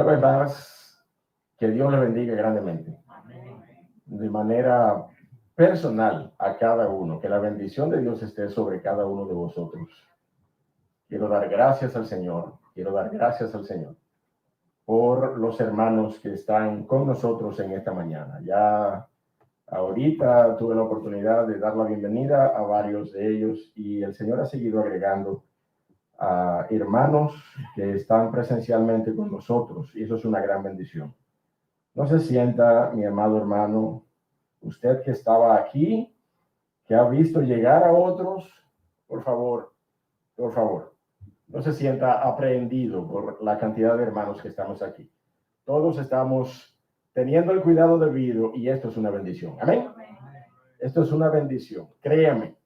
vez más, que Dios le bendiga grandemente. De manera personal a cada uno. Que la bendición de Dios esté sobre cada uno de vosotros. Quiero dar gracias al Señor. Quiero dar gracias al Señor por los hermanos que están con nosotros en esta mañana. Ya ahorita tuve la oportunidad de dar la bienvenida a varios de ellos y el Señor ha seguido agregando a hermanos que están presencialmente con nosotros y eso es una gran bendición. No se sienta, mi amado hermano, usted que estaba aquí, que ha visto llegar a otros, por favor, no se sienta aprehendido por la cantidad de hermanos que estamos aquí. Todos estamos teniendo el cuidado debido y esto es una bendición. Amén. Esto es una bendición. Créame.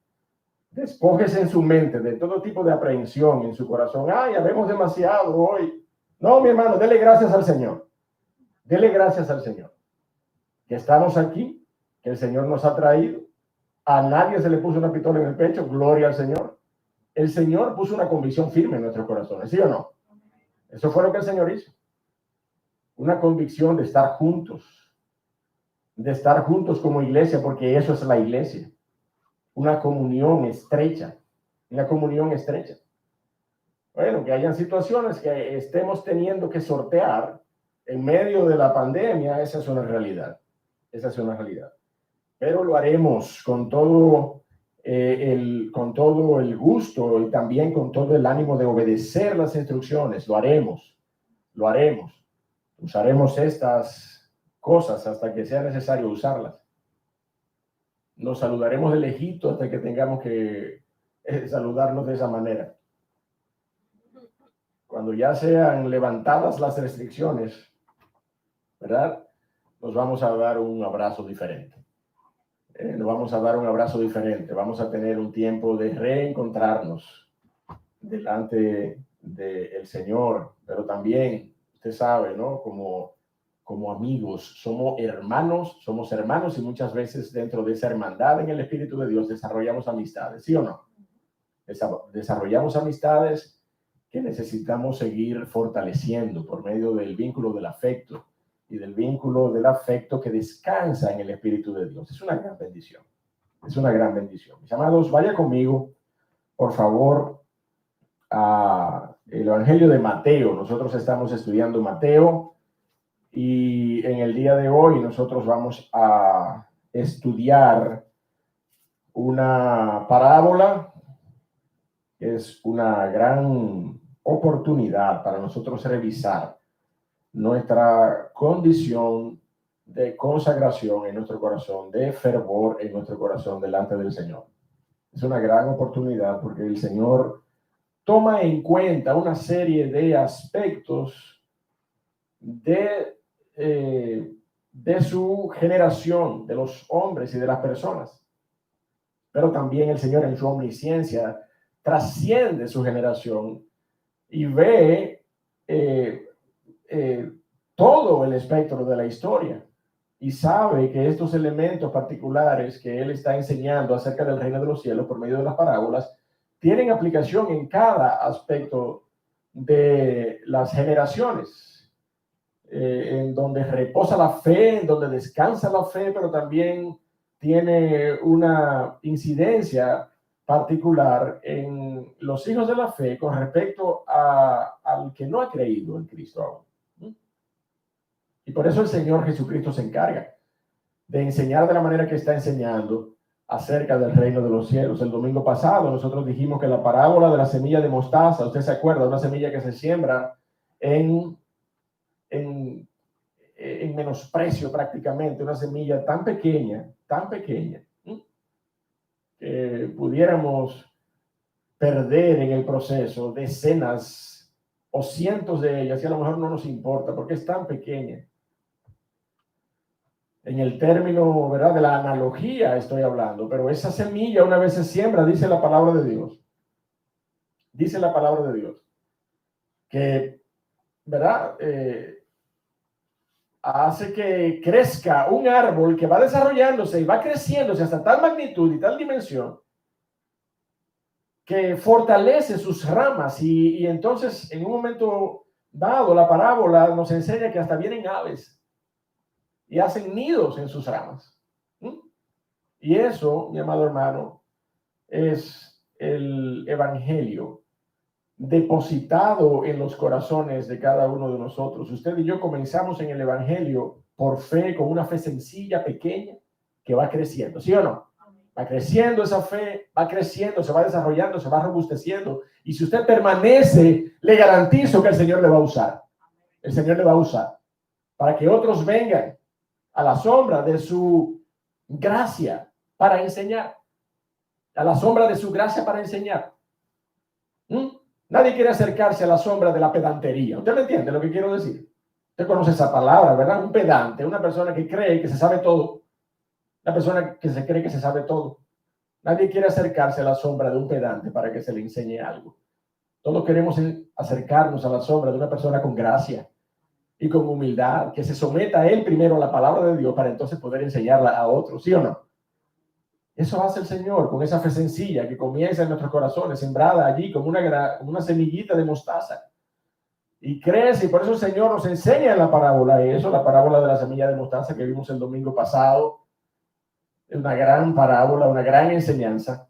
Despójese en su mente de todo tipo de aprehensión en su corazón. Ay, habemos demasiado hoy. No, mi hermano, dele gracias al Señor. Dele gracias al Señor. Que estamos aquí, que el Señor nos ha traído. A nadie se le puso una pistola en el pecho. Gloria al Señor. El Señor puso una convicción firme en nuestros corazones, ¿sí o no? Eso fue lo que el Señor hizo. Una convicción de estar juntos como iglesia, porque eso es la iglesia. Una comunión estrecha. Bueno, que hayan situaciones que estemos teniendo que sortear en medio de la pandemia, esa es una realidad. Pero lo haremos con todo el gusto y también con todo el ánimo de obedecer las instrucciones. Lo haremos. Usaremos estas cosas hasta que sea necesario usarlas. Nos saludaremos de lejito hasta que tengamos que saludarnos de esa manera. Cuando ya sean levantadas las restricciones, ¿verdad? Nos vamos a dar un abrazo diferente. Vamos a tener un tiempo de reencontrarnos delante del Señor, pero también, usted sabe, ¿no? Como amigos, somos hermanos y muchas veces dentro de esa hermandad en el Espíritu de Dios desarrollamos amistades, ¿sí o no? Desarrollamos amistades que necesitamos seguir fortaleciendo por medio del vínculo del afecto y del vínculo del afecto que descansa en el Espíritu de Dios. Es una gran bendición. Mis amados, vaya conmigo, por favor, a el Evangelio de Mateo. Nosotros estamos estudiando Mateo y en el día de hoy nosotros vamos a estudiar una parábola. Es una gran oportunidad para nosotros revisar nuestra condición de consagración en nuestro corazón, de fervor en nuestro corazón delante del Señor. Es una gran oportunidad porque el Señor toma en cuenta una serie de aspectos de su generación, de los hombres y de las personas. Pero también el Señor en su omnisciencia trasciende su generación y ve todo el espectro de la historia y sabe que estos elementos particulares que Él está enseñando acerca del reino de los cielos por medio de las parábolas tienen aplicación en cada aspecto de las generaciones, en donde reposa la fe, en donde descansa la fe, pero también tiene una incidencia particular en los hijos de la fe con respecto al que no ha creído en Cristo aún. Y por eso el Señor Jesucristo se encarga de enseñar de la manera que está enseñando acerca del reino de los cielos. El domingo pasado nosotros dijimos que la parábola de la semilla de mostaza, usted se acuerda, una semilla que se siembra en menosprecio prácticamente, una semilla tan pequeña, que pudiéramos perder en el proceso decenas o cientos de ellas y a lo mejor no nos importa porque es tan pequeña. En el término, ¿verdad?, de la analogía estoy hablando, pero esa semilla una vez se siembra, dice la palabra de Dios, que, ¿verdad?, hace que crezca un árbol que va desarrollándose y va creciéndose hasta tal magnitud y tal dimensión que fortalece sus ramas y entonces en un momento dado la parábola nos enseña que hasta vienen aves y hacen nidos en sus ramas. Y eso, mi amado hermano, es el evangelio depositado en los corazones de cada uno de nosotros. Usted y yo comenzamos en el evangelio por fe, con una fe sencilla, pequeña, que va creciendo, ¿sí o no? Va creciendo esa fe, va creciendo, se va desarrollando, se va robusteciendo. Y si usted permanece, le garantizo que el Señor le va a usar. El Señor le va a usar para que otros vengan a la sombra de su gracia para enseñar. A la sombra de su gracia para enseñar. Nadie quiere acercarse a la sombra de la pedantería. ¿Usted me entiende lo que quiero decir? Usted conoce esa palabra, ¿verdad? Un pedante, una persona que cree que se sabe todo. Una persona que se cree que se sabe todo. Nadie quiere acercarse a la sombra de un pedante para que se le enseñe algo. Todos queremos acercarnos a la sombra de una persona con gracia y con humildad, que se someta a él primero a la palabra de Dios para entonces poder enseñarla a otros, ¿sí o no? Eso hace el Señor con esa fe sencilla que comienza en nuestros corazones, sembrada allí como una semillita de mostaza. Y crece, y por eso el Señor nos enseña en la parábola eso, la parábola de la semilla de mostaza que vimos el domingo pasado. Una gran parábola, una gran enseñanza.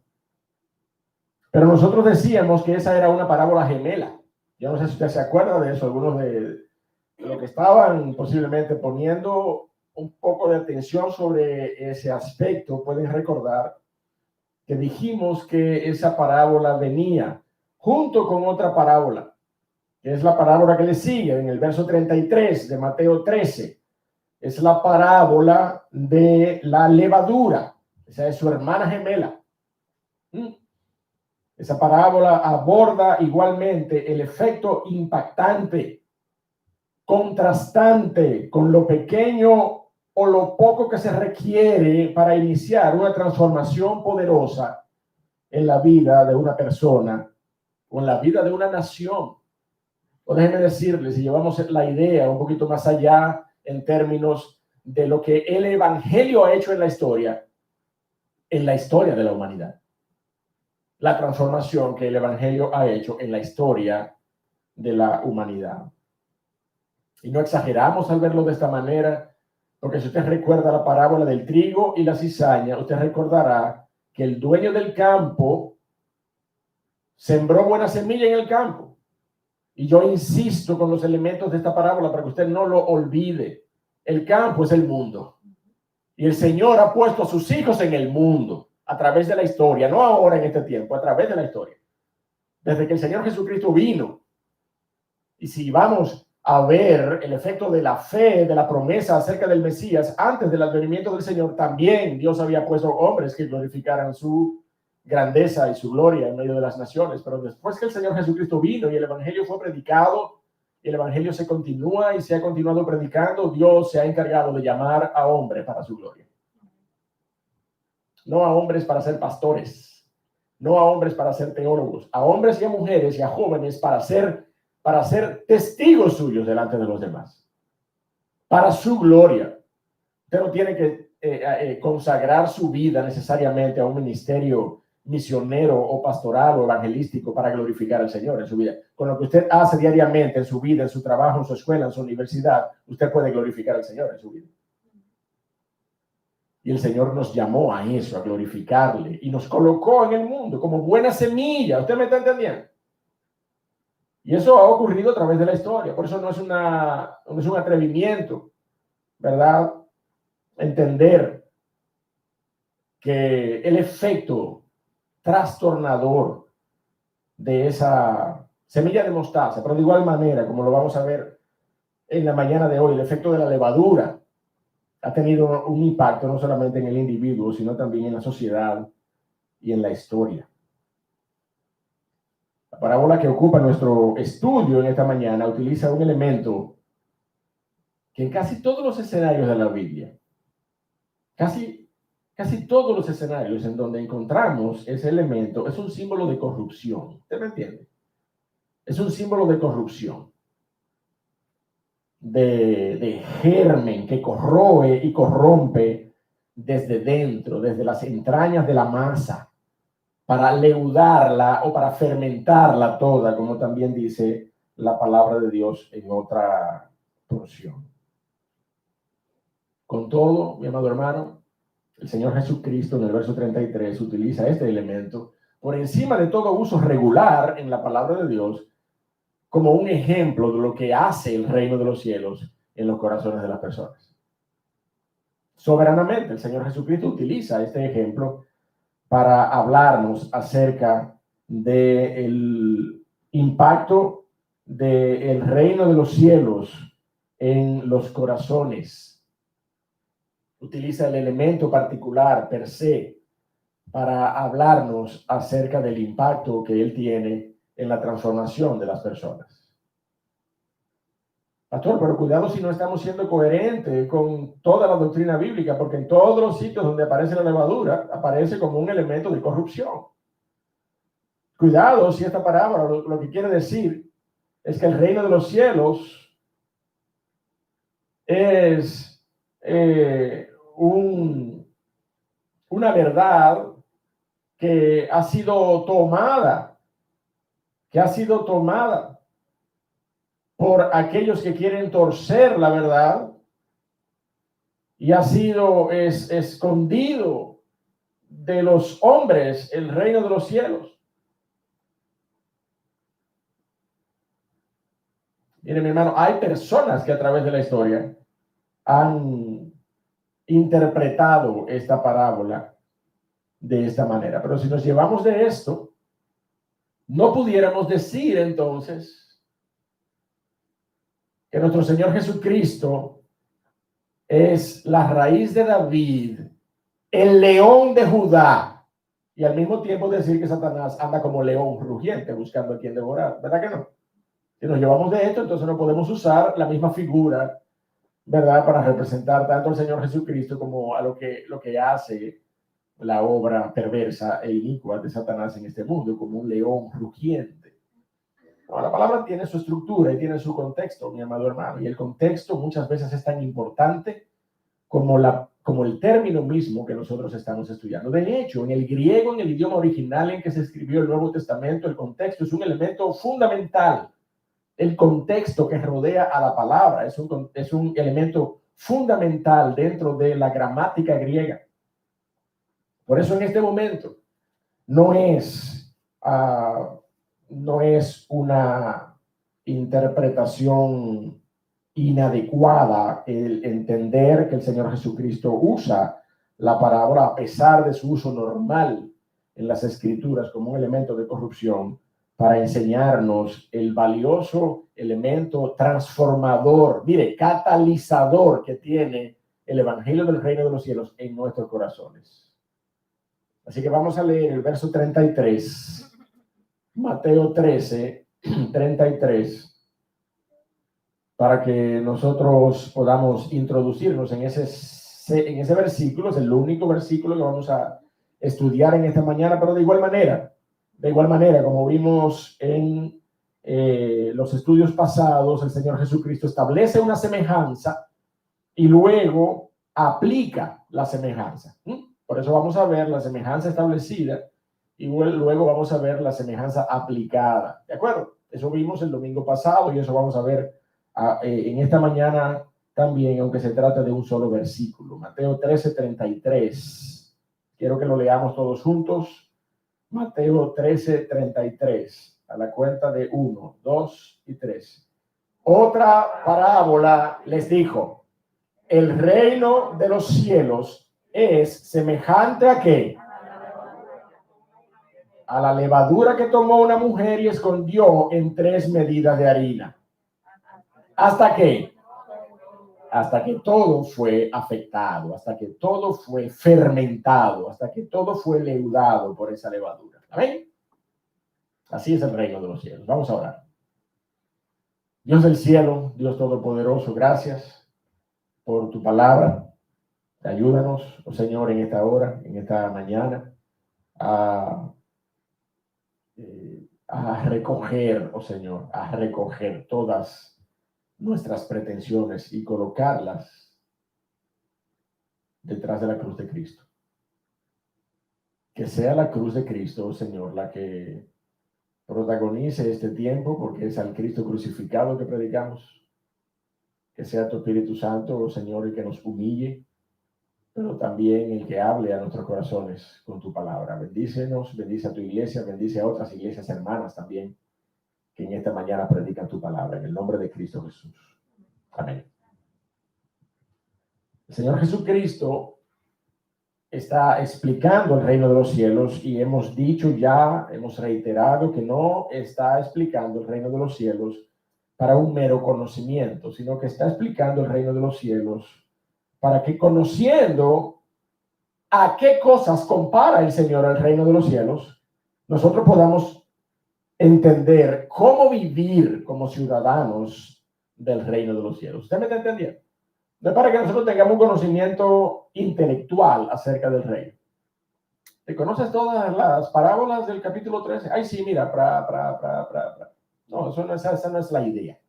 Pero nosotros decíamos que esa era una parábola gemela. Yo no sé si usted se acuerda de eso, algunos de lo que estaban posiblemente poniendo un poco de atención sobre ese aspecto, pueden recordar que dijimos que esa parábola venía junto con otra parábola, que es la parábola que le sigue en el verso 33 de Mateo 13. Es la parábola de la levadura. Esa es su hermana gemela. Esa parábola aborda igualmente el efecto impactante, contrastante con lo pequeño o lo poco que se requiere para iniciar una transformación poderosa en la vida de una persona o en la vida de una nación. O déjenme decirles, si llevamos la idea un poquito más allá en términos de lo que el evangelio ha hecho en la historia de la humanidad. La transformación que el evangelio ha hecho en la historia de la humanidad. Y no exageramos al verlo de esta manera, porque si usted recuerda la parábola del trigo y la cizaña, usted recordará que el dueño del campo sembró buena semilla en el campo. Y yo insisto con los elementos de esta parábola para que usted no lo olvide. El campo es el mundo. Y el Señor ha puesto a sus hijos en el mundo a través de la historia, no ahora en este tiempo, a través de la historia. Desde que el Señor Jesucristo vino. Y si vamos a ver el efecto de la fe, de la promesa acerca del Mesías, antes del advenimiento del Señor, también Dios había puesto hombres que glorificaran su grandeza y su gloria en medio de las naciones. Pero después que el Señor Jesucristo vino y el evangelio fue predicado, y el evangelio se continúa y se ha continuado predicando, Dios se ha encargado de llamar a hombres para su gloria. No a hombres para ser pastores, no a hombres para ser teólogos, a hombres y a mujeres y a jóvenes para ser testigos suyos delante de los demás, para su gloria. Usted no tiene que consagrar su vida necesariamente a un ministerio misionero o pastoral o evangelístico para glorificar al Señor en su vida. Con lo que usted hace diariamente en su vida, en su trabajo, en su escuela, en su universidad, usted puede glorificar al Señor en su vida. Y el Señor nos llamó a eso, a glorificarle, y nos colocó en el mundo como buena semilla. ¿Usted me está entendiendo? Y eso ha ocurrido a través de la historia. Por eso no es un atrevimiento, ¿verdad? Entender que el efecto trastornador de esa semilla de mostaza, pero de igual manera, como lo vamos a ver en la mañana de hoy, el efecto de la levadura ha tenido un impacto no solamente en el individuo, sino también en la sociedad y en la historia. La parábola que ocupa nuestro estudio en esta mañana utiliza un elemento que en casi todos los escenarios de la Biblia, casi todos los escenarios en donde encontramos ese elemento, es un símbolo de corrupción. ¿Usted me entiende? Es un símbolo de corrupción, de germen que corroe y corrompe desde dentro, desde las entrañas de la masa, para leudarla o para fermentarla toda, como también dice la palabra de Dios en otra porción. Con todo, mi amado hermano, el Señor Jesucristo en el verso 33 utiliza este elemento por encima de todo uso regular en la palabra de Dios como un ejemplo de lo que hace el reino de los cielos en los corazones de las personas. Soberanamente, el Señor Jesucristo utiliza este ejemplo para hablarnos acerca del impacto del reino de los cielos en los corazones. Utiliza el elemento particular per se para hablarnos acerca del impacto que él tiene en la transformación de las personas. Pastor, pero cuidado si no estamos siendo coherentes con toda la doctrina bíblica, porque en todos los sitios donde aparece la levadura, aparece como un elemento de corrupción. Cuidado si esta parábola lo que quiere decir es que el reino de los cielos es una verdad que ha sido tomada por aquellos que quieren torcer la verdad y ha sido escondido de los hombres el reino de los cielos. Miren, mi hermano, hay personas que a través de la historia han interpretado esta parábola de esta manera. Pero si nos llevamos de esto, no pudiéramos decir entonces que nuestro Señor Jesucristo es la raíz de David, el león de Judá, y al mismo tiempo decir que Satanás anda como león rugiente buscando a quien devorar. ¿Verdad que no? Si nos llevamos de esto, entonces no podemos usar la misma figura, ¿verdad?, para representar tanto al Señor Jesucristo como a lo que hace la obra perversa e inicua de Satanás en este mundo, como un león rugiente. No, la palabra tiene su estructura y tiene su contexto, mi amado hermano, y el contexto muchas veces es tan importante como el término mismo que nosotros estamos estudiando. De hecho, en el griego, en el idioma original en que se escribió el Nuevo Testamento, el contexto es un elemento fundamental. El contexto que rodea a la palabra es un elemento fundamental dentro de la gramática griega. Por eso en este momento no es una interpretación inadecuada el entender que el Señor Jesucristo usa la parábola a pesar de su uso normal en las Escrituras como un elemento de corrupción para enseñarnos el valioso elemento transformador, mire, catalizador que tiene el Evangelio del Reino de los Cielos en nuestros corazones. Así que vamos a leer el verso 33, Mateo 13, 33, para que nosotros podamos introducirnos en ese versículo. Es el único versículo que vamos a estudiar en esta mañana, pero de igual manera, como vimos en los estudios pasados, el Señor Jesucristo establece una semejanza y luego aplica la semejanza. Por eso vamos a ver la semejanza establecida y luego vamos a ver la semejanza aplicada. ¿De acuerdo? Eso vimos el domingo pasado y eso vamos a ver en esta mañana también, aunque se trata de un solo versículo. Mateo 13, 33. Quiero que lo leamos todos juntos. Mateo 13, 33. A la cuenta de 1, 2 y 3. Otra parábola les dijo: el reino de los cielos es semejante a ¿qué? A la levadura que tomó una mujer y escondió en 3 medidas de harina. ¿Hasta qué? Hasta que todo fue afectado, hasta que todo fue fermentado, hasta que todo fue leudado por esa levadura. ¿Amén? Así es el reino de los cielos. Vamos a orar. Dios del cielo, Dios todopoderoso, gracias por tu palabra. Ayúdanos, oh Señor, en esta hora, en esta mañana, a recoger, oh Señor, a recoger todas nuestras pretensiones y colocarlas detrás de la cruz de Cristo. Que sea la cruz de Cristo, oh Señor, la que protagonice este tiempo, porque es al Cristo crucificado que predicamos. Que sea tu Espíritu Santo, Señor, el que nos humille, pero también el que hable a nuestros corazones con tu palabra. Bendícenos, bendice a tu iglesia, bendice a otras iglesias hermanas también, que en esta mañana predican tu palabra, en el nombre de Cristo Jesús. Amén. El Señor Jesucristo está explicando el reino de los cielos y hemos dicho ya, hemos reiterado que no está explicando el reino de los cielos para un mero conocimiento, sino que está explicando el reino de los cielos para que, conociendo a qué cosas compara el Señor al reino de los cielos, nosotros podamos entender cómo vivir como ciudadanos del reino de los cielos. ¿Usted me está entendiendo? No es para que nosotros tengamos un conocimiento intelectual acerca del reino. ¿Te conoces todas las parábolas del capítulo 13? Ay, sí, mira, No, esa no es la idea.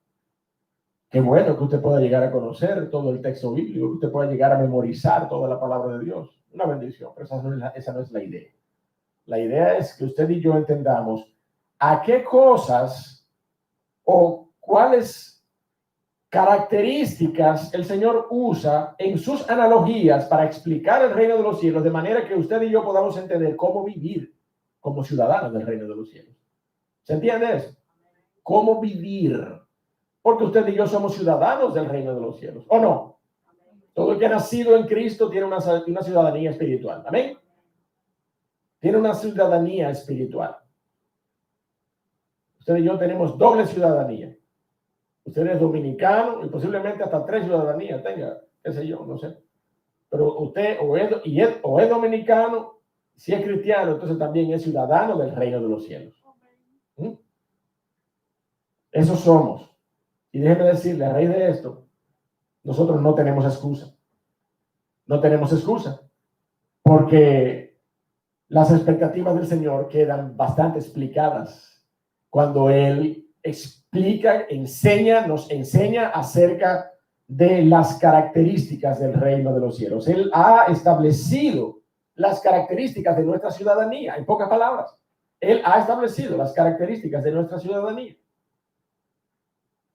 Qué bueno que usted pueda llegar a conocer todo el texto bíblico, que usted pueda llegar a memorizar toda la palabra de Dios. Una bendición, pero esa no es la idea. La idea es que usted y yo entendamos a qué cosas o cuáles características el Señor usa en sus analogías para explicar el reino de los cielos, de manera que usted y yo podamos entender cómo vivir como ciudadanos del reino de los cielos. ¿Se entiende eso? ¿Cómo vivir? Porque usted y yo somos ciudadanos del reino de los cielos, ¿o no? Todo el que ha nacido en Cristo tiene una ciudadanía espiritual. ¿Amén? Tiene una ciudadanía espiritual. Usted y yo tenemos doble ciudadanía. Usted es dominicano y posiblemente hasta 3 ciudadanías tenga, qué sé yo, no sé. Pero usted o es dominicano, si es cristiano, entonces también es ciudadano del reino de los cielos. ¿Mm? Eso somos. Y déjeme decirle, a raíz de esto, nosotros no tenemos excusa. No tenemos excusa. Porque las expectativas del Señor quedan bastante explicadas cuando Él nos enseña acerca de las características del reino de los cielos. Él ha establecido las características de nuestra ciudadanía, en pocas palabras. Él ha establecido las características de nuestra ciudadanía.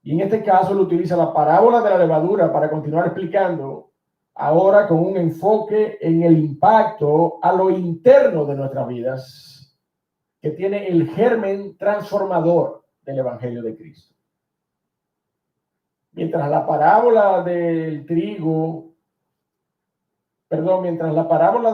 Y en este caso él utiliza la parábola de la levadura para continuar explicando, ahora con un enfoque en el impacto a lo interno de nuestras vidas, que tiene el germen transformador del Evangelio de Cristo. Mientras la parábola de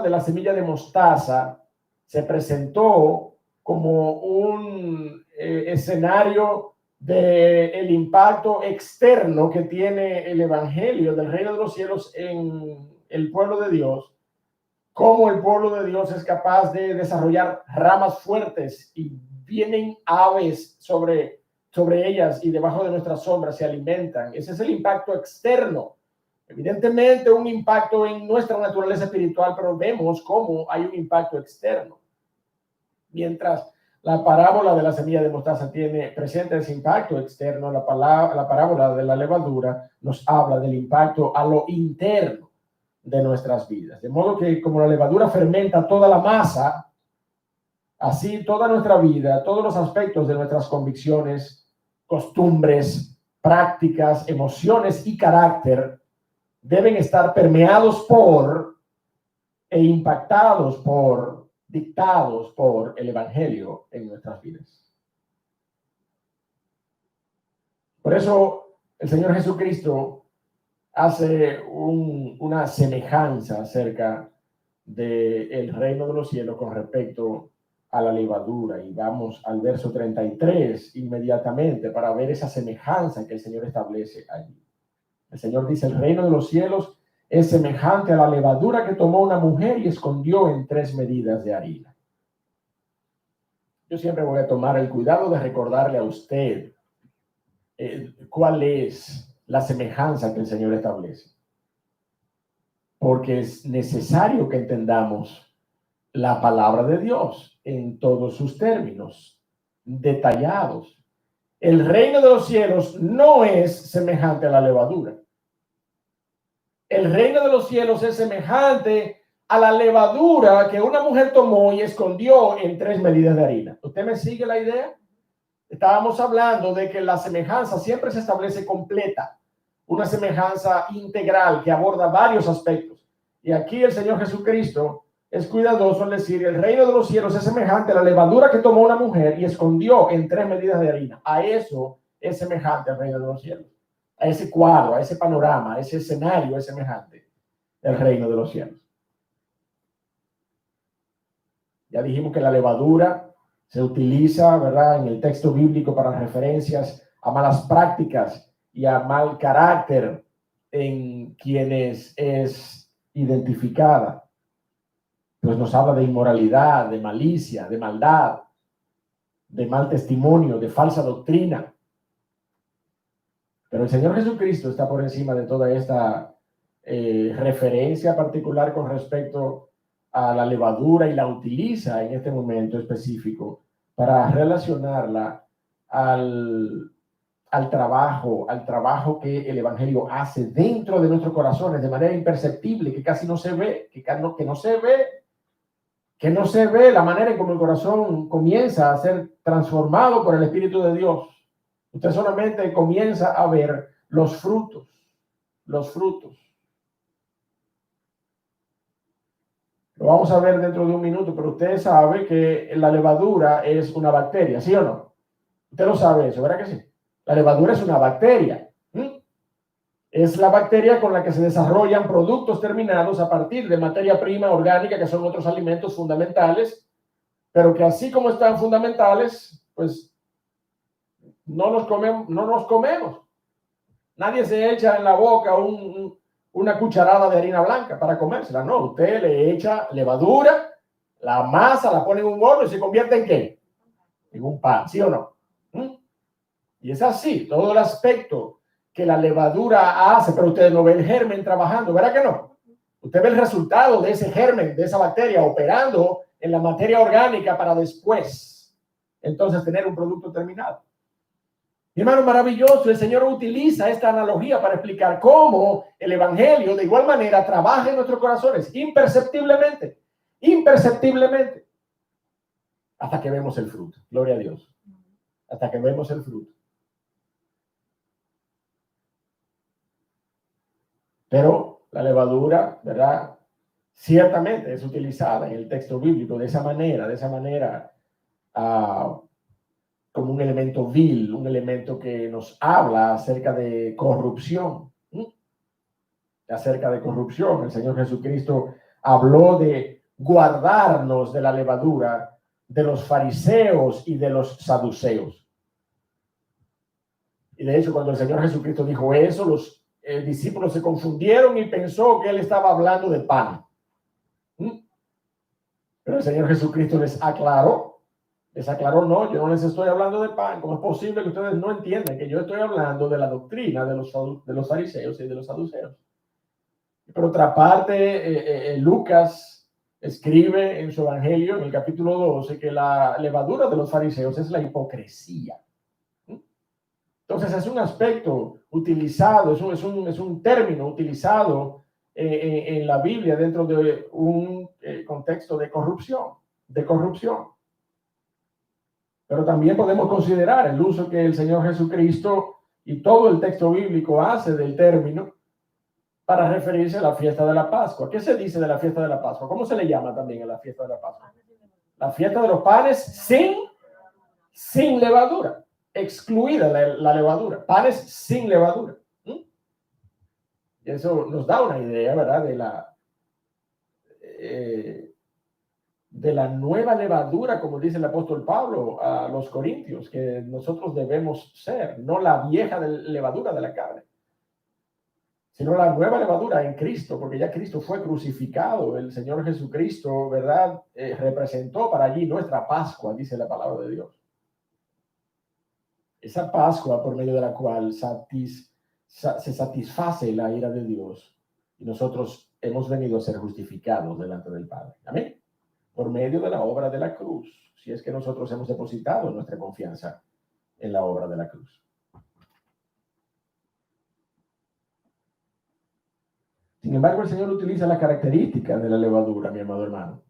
la semilla de mostaza se presentó como un escenario del impacto externo que tiene el Evangelio del reino de los cielos en el pueblo de Dios, cómo el pueblo de Dios es capaz de desarrollar ramas fuertes y vienen aves sobre ellas y debajo de nuestras sombras se alimentan. Ese es el impacto externo. Evidentemente un impacto en nuestra naturaleza espiritual, pero vemos cómo hay un impacto externo. Mientras la parábola de la semilla de mostaza presenta ese impacto externo, la parábola de la levadura nos habla del impacto a lo interno de nuestras vidas. De modo que como la levadura fermenta toda la masa, así toda nuestra vida, todos los aspectos de nuestras convicciones, costumbres, prácticas, emociones y carácter deben estar permeados por e impactados por, dictados por el Evangelio en nuestras vidas. Por eso el Señor Jesucristo hace una semejanza acerca del reino de los cielos con respecto a la levadura, y vamos al verso 33 inmediatamente para ver esa semejanza que el Señor establece allí. El Señor dice: el reino de los cielos es semejante a la levadura que tomó una mujer y escondió en 3 medidas de harina. Yo siempre voy a tomar el cuidado de recordarle a usted cuál es la semejanza que el Señor establece, porque es necesario que entendamos la palabra de Dios en todos sus términos detallados. El reino de los cielos no es semejante a la levadura. El reino de los cielos es semejante a la levadura que una mujer tomó y escondió en 3 medidas de harina. ¿Usted me sigue la idea? estábamos hablando de que la semejanza siempre se establece completa, una semejanza integral que aborda varios aspectos. Y aquí el Señor Jesucristo es cuidadoso en decir, el reino de los cielos es semejante a la levadura que tomó una mujer y escondió en 3 medidas de harina. A eso es semejante al reino de los cielos. A ese cuadro, a ese panorama, a ese escenario es semejante el reino de los cielos. Ya dijimos que la levadura se utiliza, ¿verdad?, en el texto bíblico para referencias a malas prácticas y a mal carácter en quienes es identificada. Pues nos habla de inmoralidad, de malicia, de maldad, de mal testimonio, de falsa doctrina. Pero el Señor Jesucristo está por encima de toda esta referencia particular con respecto a la levadura y la utiliza en este momento específico para relacionarla al trabajo que el Evangelio hace dentro de nuestros corazones de manera imperceptible, que casi no se ve, que no se ve la manera en cómo el corazón comienza a ser transformado por el Espíritu de Dios. Usted solamente comienza a ver los frutos, los frutos. Lo vamos a ver dentro de un minuto, pero usted sabe que la levadura es una bacteria, ¿sí o no? Usted lo sabe eso, ¿verdad que sí? La levadura es una bacteria. Es la bacteria con la que se desarrollan productos terminados a partir de materia prima orgánica, que son otros alimentos fundamentales, pero que así como están fundamentales, pues no los comemos. Nadie se echa en la boca una cucharada de harina blanca para comérsela. No, usted le echa levadura, la masa la pone en un horno y se convierte en ¿qué? En un pan, ¿sí o no? Y es así, todo el aspecto que la levadura hace, pero usted no ve el germen trabajando, ¿verdad que no? Usted ve el resultado de ese germen, de esa bacteria operando en la materia orgánica para después, entonces, tener un producto terminado. Mi hermano, maravilloso, el Señor utiliza esta analogía para explicar cómo el Evangelio de igual manera trabaja en nuestros corazones imperceptiblemente, hasta que vemos el fruto. Gloria a Dios. Hasta que vemos el fruto. Pero la levadura, ¿verdad?, ciertamente es utilizada en el texto bíblico de esa manera, como un elemento vil, un elemento que nos habla acerca de corrupción. Acerca de corrupción, el Señor Jesucristo habló de guardarnos de la levadura de los fariseos y de los saduceos. Y de hecho, cuando el Señor Jesucristo dijo eso, los discípulos se confundieron y pensó que él estaba hablando de pan. Pero el Señor Jesucristo les aclaró, no, yo no les estoy hablando de pan. ¿Cómo es posible que ustedes no entiendan que yo estoy hablando de la doctrina de los fariseos y de los saduceos? Por otra parte, Lucas escribe en su evangelio, en el capítulo 12, que la levadura de los fariseos es la hipocresía. Entonces es un aspecto utilizado, es un término utilizado en la Biblia dentro de un contexto de corrupción. Pero también podemos considerar el uso que el Señor Jesucristo y todo el texto bíblico hace del término para referirse a la fiesta de la Pascua. ¿Qué se dice de la fiesta de la Pascua? ¿Cómo se le llama también a la fiesta de la Pascua? La fiesta de los panes sin levadura. Excluida la levadura, panes sin levadura. Y eso nos da una idea, ¿verdad?, de la nueva levadura, como dice el apóstol Pablo a los corintios, que nosotros debemos ser, no la vieja levadura de la carne, sino la nueva levadura en Cristo, porque ya Cristo fue crucificado, el Señor Jesucristo, ¿verdad?, representó para allí nuestra Pascua, dice la palabra de Dios. Esa Pascua por medio de la cual se satisface la ira de Dios y nosotros hemos venido a ser justificados delante del Padre. Amén. Por medio de la obra de la cruz, si es que nosotros hemos depositado nuestra confianza en la obra de la cruz. Sin embargo, el Señor utiliza las características de la levadura, mi amado hermano,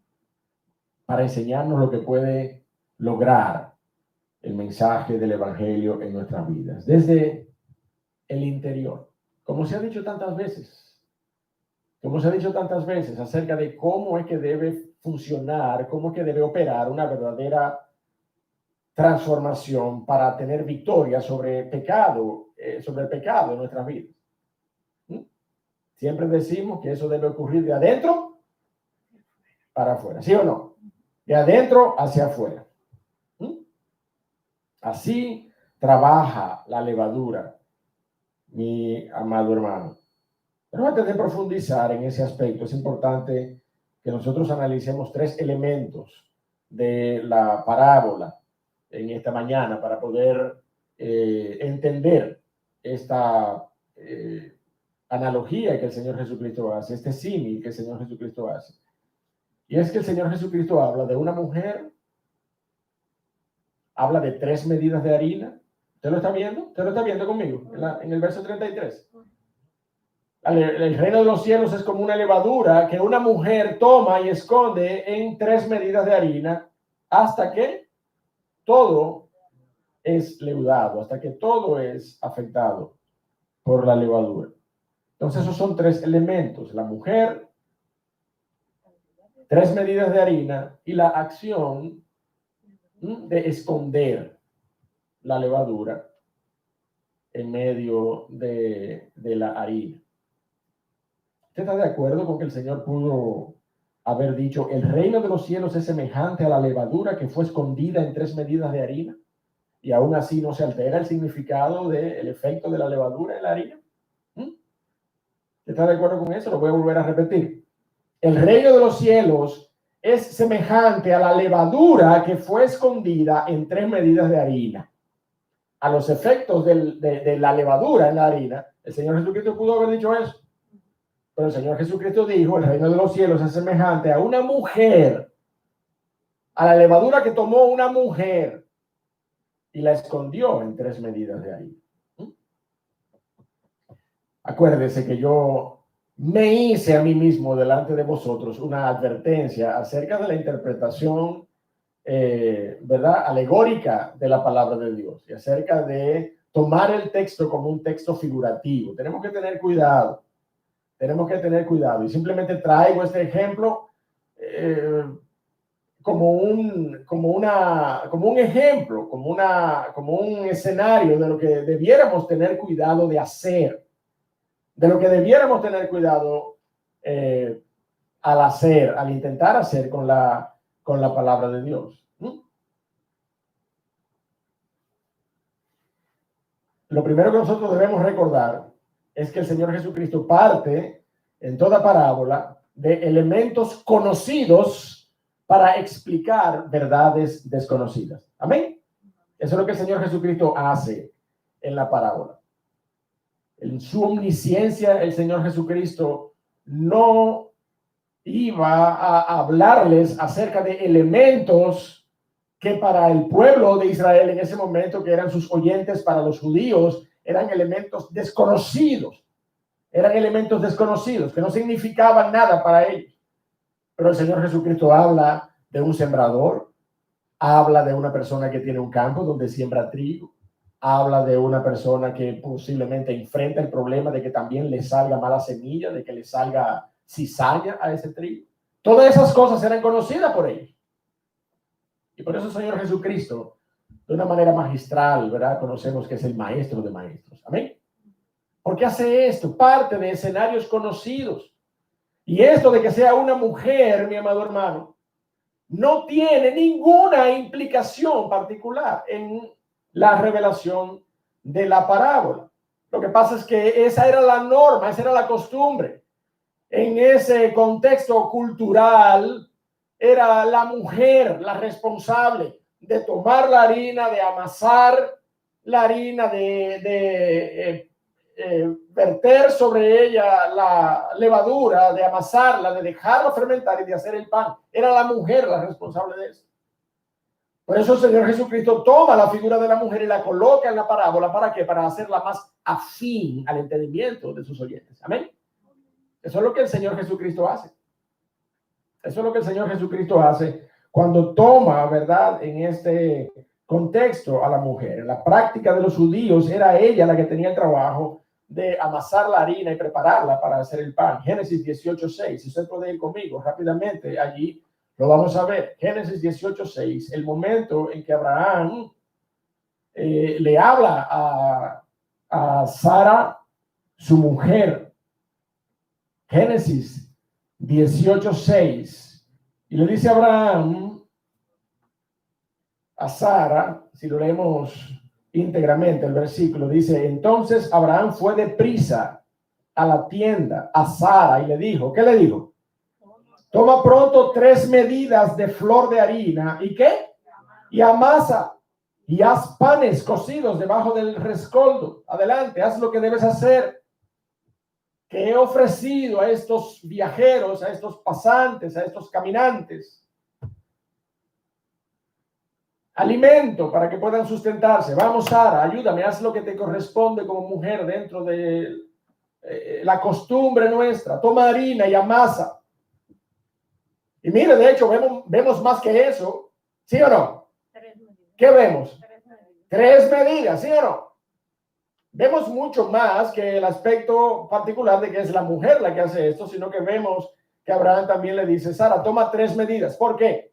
para enseñarnos lo que puede lograr el mensaje del evangelio en nuestras vidas, desde el interior. Como se ha dicho tantas veces, acerca de cómo es que debe funcionar, cómo es que debe operar una verdadera transformación para tener victoria sobre el pecado en nuestras vidas. Siempre decimos que eso debe ocurrir de adentro para afuera, ¿sí o no? De adentro hacia afuera. Así trabaja la levadura, mi amado hermano. Pero antes de profundizar en ese aspecto, es importante que nosotros analicemos 3 elementos de la parábola en esta mañana para poder entender esta analogía que el Señor Jesucristo hace, este símil que el Señor Jesucristo hace. Y es que el Señor Jesucristo habla de una mujer, habla de 3 medidas de harina. ¿Usted lo está viendo? ¿Usted lo está viendo conmigo en el verso 33? El reino de los cielos es como una levadura que una mujer toma y esconde en 3 medidas de harina hasta que todo es leudado, hasta que todo es afectado por la levadura. Entonces esos son 3 elementos: la mujer, 3 medidas de harina y la acción de esconder la levadura en medio de la harina. ¿Usted está de acuerdo con que el Señor pudo haber dicho, el reino de los cielos es semejante a la levadura que fue escondida en 3 medidas de harina? Y aún así no se altera el significado del efecto de la levadura en la harina. ¿Usted está de acuerdo con eso? Lo voy a volver a repetir. El reino de los cielos es semejante a la levadura que fue escondida en 3 medidas de harina. A los efectos de la levadura en la harina, el Señor Jesucristo pudo haber dicho eso. Pero el Señor Jesucristo dijo, el reino de los cielos es semejante a una mujer, a la levadura que tomó una mujer y la escondió en 3 medidas de harina. Acuérdese que yo me hice a mí mismo delante de vosotros una advertencia acerca de la interpretación, ¿verdad?, alegórica de la palabra de Dios y acerca de tomar el texto como un texto figurativo. Tenemos que tener cuidado. Y simplemente traigo este ejemplo como un ejemplo, como un escenario de lo que debiéramos tener cuidado de hacer, de lo que debiéramos tener cuidado al intentar hacer con la palabra de Dios. Lo primero que nosotros debemos recordar es que el Señor Jesucristo parte en toda parábola de elementos conocidos para explicar verdades desconocidas. Amén. Eso es lo que el Señor Jesucristo hace en la parábola. En su omnisciencia, el Señor Jesucristo no iba a hablarles acerca de elementos que para el pueblo de Israel en ese momento, que eran sus oyentes, para los judíos, eran elementos desconocidos. Que no significaban nada para ellos. Pero el Señor Jesucristo habla de un sembrador, habla de una persona que tiene un campo donde siembra trigo, habla de una persona que posiblemente enfrenta el problema de que también le salga mala semilla, de que le salga cizaña a ese trigo. Todas esas cosas eran conocidas por ellos. Y por eso el Señor Jesucristo, de una manera magistral, ¿verdad?, conocemos que es el maestro de maestros. Amén. ¿Por qué hace esto? Parte de escenarios conocidos. Y esto de que sea una mujer, mi amado hermano, no tiene ninguna implicación particular en la revelación de la parábola. Lo que pasa es que esa era la norma, esa era la costumbre. En ese contexto cultural, era la mujer la responsable de tomar la harina, de amasar la harina, de verter sobre ella la levadura, de amasarla, de dejarla fermentar y de hacer el pan. Era la mujer la responsable de eso. Por eso el Señor Jesucristo toma la figura de la mujer y la coloca en la parábola. ¿Para qué? Para hacerla más afín al entendimiento de sus oyentes. Amén. Eso es lo que el Señor Jesucristo hace. Eso es lo que el Señor Jesucristo hace cuando toma, ¿verdad?, en este contexto a la mujer. En la práctica de los judíos era ella la que tenía el trabajo de amasar la harina y prepararla para hacer el pan. Génesis 18:6. Si usted puede ir conmigo rápidamente allí, lo vamos a ver. Génesis 18:6, el momento en que Abraham le habla a Sara, su mujer. Génesis 18:6. Y le dice a Abraham, a Sara, si lo leemos íntegramente, el versículo dice: entonces Abraham fue deprisa a la tienda a Sara y le dijo, ¿qué le dijo? Toma pronto 3 medidas de flor de harina, ¿y qué? Y amasa, y haz panes cocidos debajo del rescoldo. Adelante, haz lo que debes hacer, que he ofrecido a estos viajeros, a estos pasantes, a estos caminantes. Alimento para que puedan sustentarse. Vamos, Sara, ayúdame, haz lo que te corresponde como mujer dentro de la costumbre nuestra. Toma harina y amasa. Y mire, de hecho, vemos más que eso. ¿Sí o no? ¿Qué vemos? 3 medidas, ¿sí o no? Vemos mucho más que el aspecto particular de que es la mujer la que hace esto, sino que vemos que Abraham también le dice, Sara, toma 3 medidas. ¿Por qué?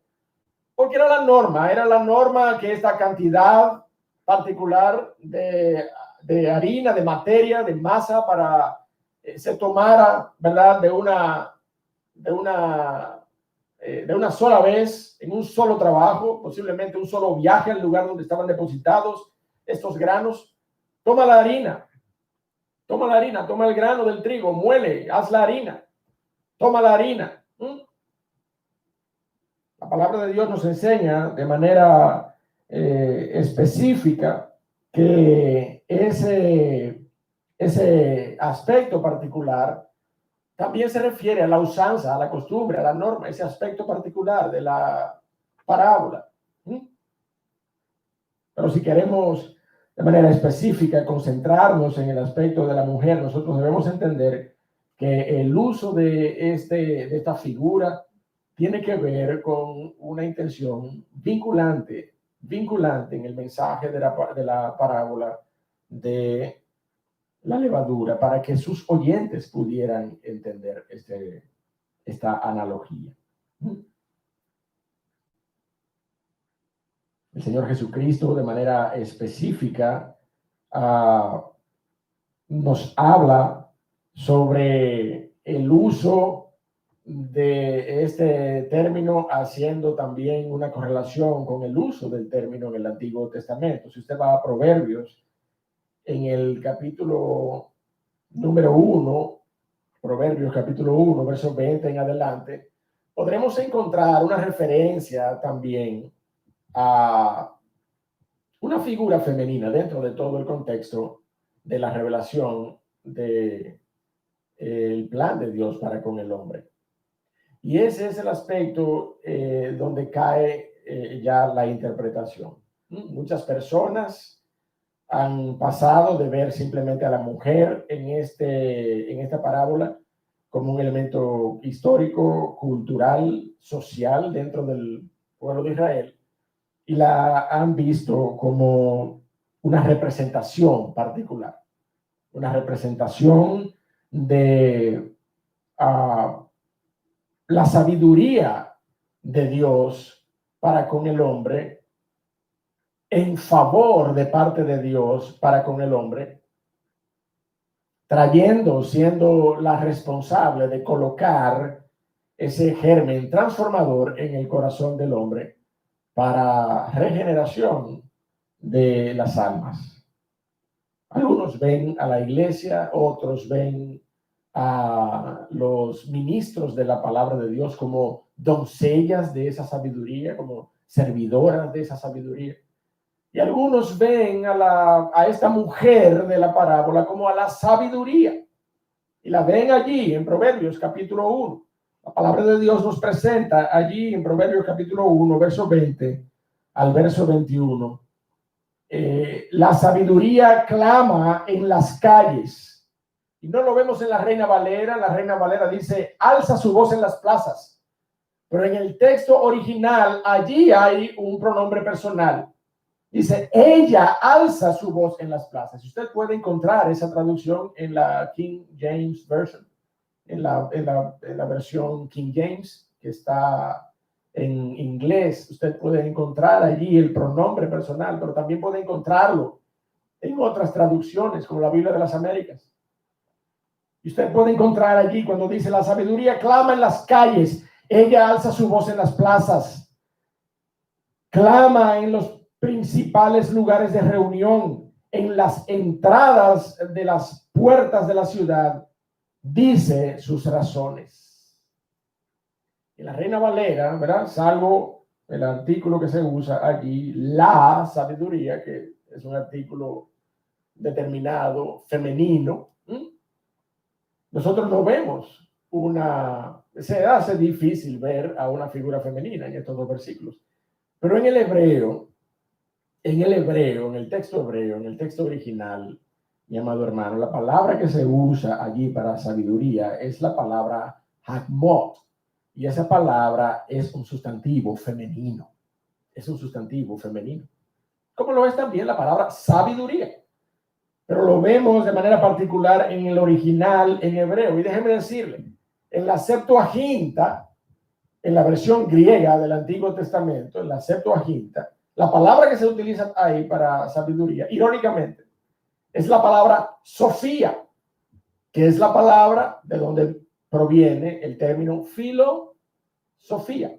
Porque era la norma que esta cantidad particular de harina, de materia, de masa para se tomara, ¿verdad? De una sola vez, en un solo trabajo, posiblemente un solo viaje al lugar donde estaban depositados estos granos. Toma la harina, toma el grano del trigo, muele, haz la harina, toma la harina. La palabra de Dios nos enseña de manera específica que ese aspecto particular también se refiere a la usanza, a la costumbre, a la norma, ese aspecto particular de la parábola. Pero si queremos de manera específica concentrarnos en el aspecto de la mujer, nosotros debemos entender que el uso de esta figura tiene que ver con una intención vinculante en el mensaje de la parábola de la levadura, para que sus oyentes pudieran entender esta analogía. El Señor Jesucristo, de manera específica, nos habla sobre el uso de este término, haciendo también una correlación con el uso del término en el Antiguo Testamento. Si usted va a Proverbios, en el capítulo número 1, Proverbios capítulo 1, verso 20 en adelante, podremos encontrar una referencia también a una figura femenina dentro de todo el contexto de la revelación del plan de Dios para con el hombre. Y ese es el aspecto donde cae ya la interpretación. Muchas personas han pasado de ver simplemente a la mujer en esta parábola como un elemento histórico, cultural, social dentro del pueblo de Israel, y la han visto como una representación particular, una representación de la sabiduría de Dios para con el hombre, en favor de parte de Dios para con el hombre, siendo la responsable de colocar ese germen transformador en el corazón del hombre para regeneración de las almas. Algunos ven a la iglesia, otros ven a los ministros de la palabra de Dios como doncellas de esa sabiduría, como servidoras de esa sabiduría. Y algunos ven a esta mujer de la parábola como a la sabiduría. Y la ven allí en Proverbios capítulo 1. La palabra de Dios nos presenta allí en Proverbios capítulo 1, verso 20 al verso 21. La sabiduría clama en las calles. Y no lo vemos en la Reina Valera. La Reina Valera dice, alza su voz en las plazas. Pero en el texto original, allí hay un pronombre personal. Dice, ella alza su voz en las plazas. Usted puede encontrar esa traducción en la King James Version, en la versión King James, que está en inglés. Usted puede encontrar allí el pronombre personal, pero también puede encontrarlo en otras traducciones, como la Biblia de las Américas. Y usted puede encontrar allí cuando dice, la sabiduría clama en las calles, ella alza su voz en las plazas, clama en los principales lugares de reunión, en las entradas de las puertas de la ciudad, dice sus razones. En la Reina Valera, ¿verdad? Salvo el artículo que se usa allí, la sabiduría, que es un artículo determinado, femenino. Nosotros no vemos se hace difícil ver a una figura femenina en estos dos versículos. Pero en el hebreo, en el texto hebreo, en el texto original, mi amado hermano, la palabra que se usa allí para sabiduría es la palabra hakmot. Y esa palabra es un sustantivo femenino. Es un sustantivo femenino. Como lo es también la palabra sabiduría. Pero lo vemos de manera particular en el original en hebreo. Y déjeme decirle, en la Septuaginta, en la versión griega del Antiguo Testamento, en la Septuaginta, la palabra que se utiliza ahí para sabiduría, irónicamente, es la palabra Sofía, que es la palabra de donde proviene el término filosofía.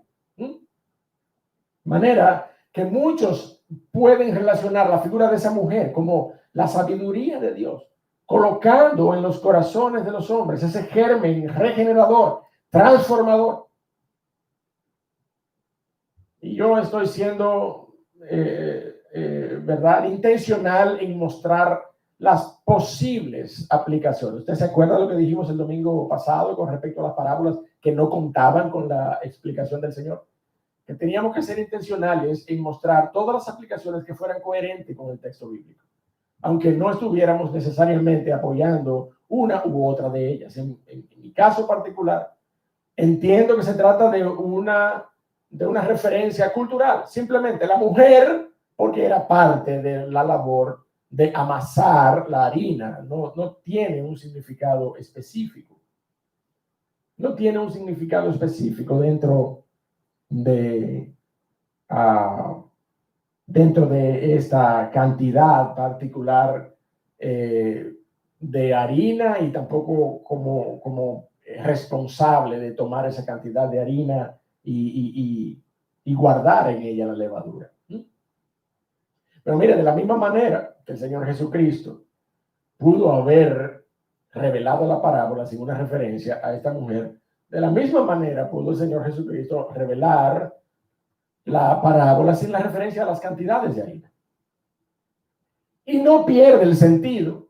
Manera que muchos pueden relacionar la figura de esa mujer como la sabiduría de Dios, colocando en los corazones de los hombres ese germen regenerador, transformador. Y yo estoy siendo, ¿verdad?, intencional en mostrar las posibles aplicaciones. ¿Usted se acuerda de lo que dijimos el domingo pasado con respecto a las parábolas que no contaban con la explicación del Señor? Que teníamos que ser intencionales en mostrar todas las aplicaciones que fueran coherentes con el texto bíblico, aunque no estuviéramos necesariamente apoyando una u otra de ellas. En mi caso particular, entiendo que se trata de una referencia cultural. Simplemente la mujer, porque era parte de la labor de amasar la harina, no tiene un significado específico. No tiene un significado específico dentro de esta cantidad particular de harina, y tampoco como responsable de tomar esa cantidad de harina y guardar en ella la levadura. Pero mire, de la misma manera que el Señor Jesucristo pudo haber revelado la parábola sin una referencia a esta mujer, de la misma manera pudo el Señor Jesucristo revelar la parábola sin la referencia a las cantidades de harina. Y no pierde el sentido.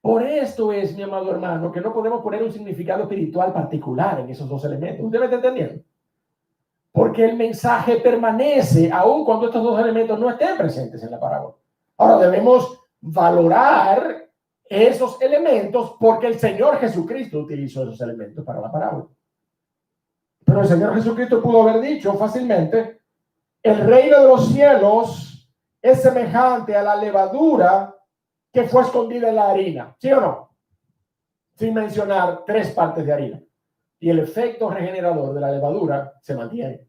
Por esto es, mi amado hermano, que no podemos poner un significado espiritual particular en esos dos elementos. ¿Usted me está entendiendo? Porque el mensaje permanece aun cuando estos dos elementos no estén presentes en la parábola. Ahora debemos valorar esos elementos porque el Señor Jesucristo utilizó esos elementos para la parábola. Pero el Señor Jesucristo pudo haber dicho fácilmente, el reino de los cielos es semejante a la levadura que fue escondida en la harina. ¿Sí o no? Sin mencionar 3 partes de harina. Y el efecto regenerador de la levadura se mantiene.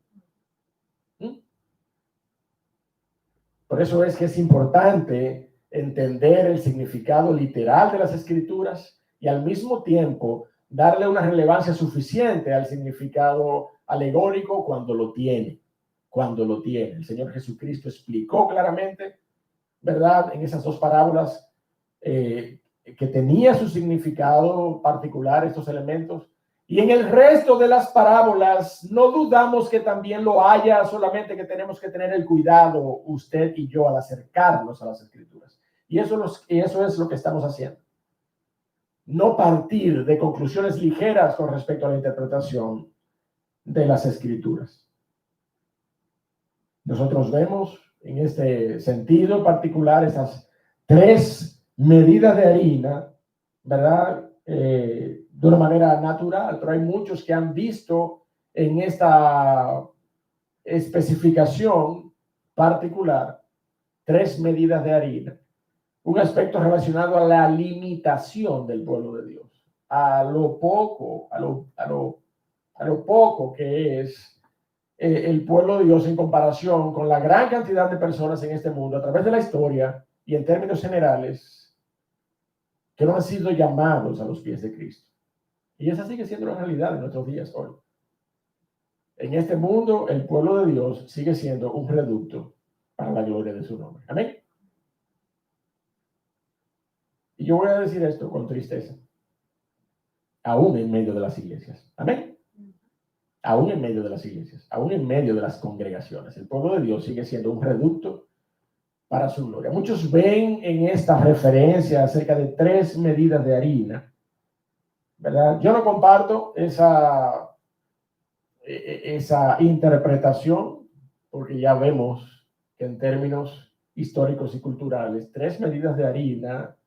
Por eso es que es importante entender el significado literal de las escrituras y al mismo tiempo darle una relevancia suficiente al significado alegórico cuando lo tiene. Cuando lo tiene. El Señor Jesucristo explicó claramente, ¿verdad?, en esas 2 parábolas que tenía su significado particular estos elementos. Y en el resto de las parábolas no dudamos que también lo haya, solamente que tenemos que tener el cuidado, usted y yo, al acercarnos a las escrituras. Y eso es lo que estamos haciendo. No partir de conclusiones ligeras con respecto a la interpretación de las escrituras. Nosotros vemos en este sentido particular esas 3 medidas de harina, ¿verdad?, de una manera natural, pero hay muchos que han visto en esta especificación particular 3 medidas de harina, un aspecto relacionado a la limitación del pueblo de Dios, a lo poco que es el pueblo de Dios en comparación con la gran cantidad de personas en este mundo a través de la historia y en términos generales que no han sido llamados a los pies de Cristo. Y esa sigue siendo la realidad de nuestros días hoy. En este mundo, el pueblo de Dios sigue siendo un reducto para la gloria de su nombre. Amén. Y yo voy a decir esto con tristeza, aún en medio de las iglesias. Amén. Aún en medio de las iglesias, aún en medio de las congregaciones, el pueblo de Dios sigue siendo un reducto para su gloria. Muchos ven en esta referencia acerca de 3 medidas de harina, ¿verdad? Yo no comparto esa interpretación, porque ya vemos que en términos históricos y culturales, 3 medidas de harina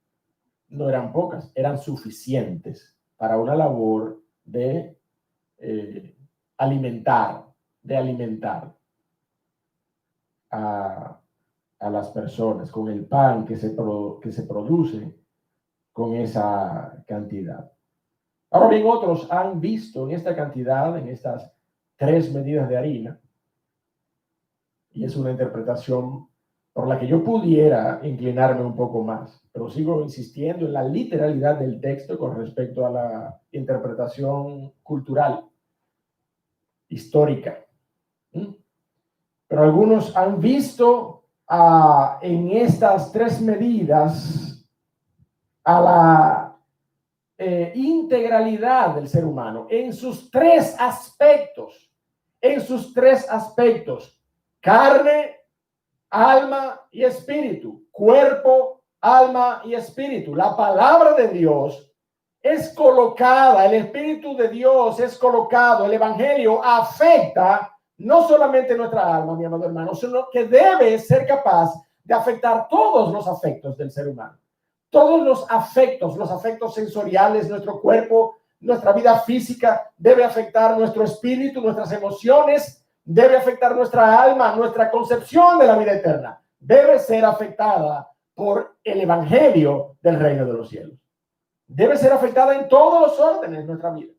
no eran pocas, eran suficientes para una labor de alimentar a las personas con el pan que se produce con esa cantidad. Ahora bien, otros han visto en esta cantidad, en estas 3 medidas de harina, y es una interpretación por la que yo pudiera inclinarme un poco más, pero sigo insistiendo en la literalidad del texto con respecto a la interpretación cultural, histórica. Pero algunos han visto en estas 3 medidas a la integralidad del ser humano en sus 3 aspectos, carne, alma y espíritu, cuerpo, alma y espíritu. La palabra de Dios es colocada, el Espíritu de Dios es colocado, el Evangelio afecta no solamente nuestra alma, mi amado hermano, sino que debe ser capaz de afectar todos los afectos del ser humano. Todos los afectos sensoriales, nuestro cuerpo, nuestra vida física, debe afectar nuestro espíritu, nuestras emociones, debe afectar nuestra alma, nuestra concepción de la vida eterna. Debe ser afectada por el Evangelio del reino de los cielos. Debe ser afectada en todos los órdenes de nuestra vida.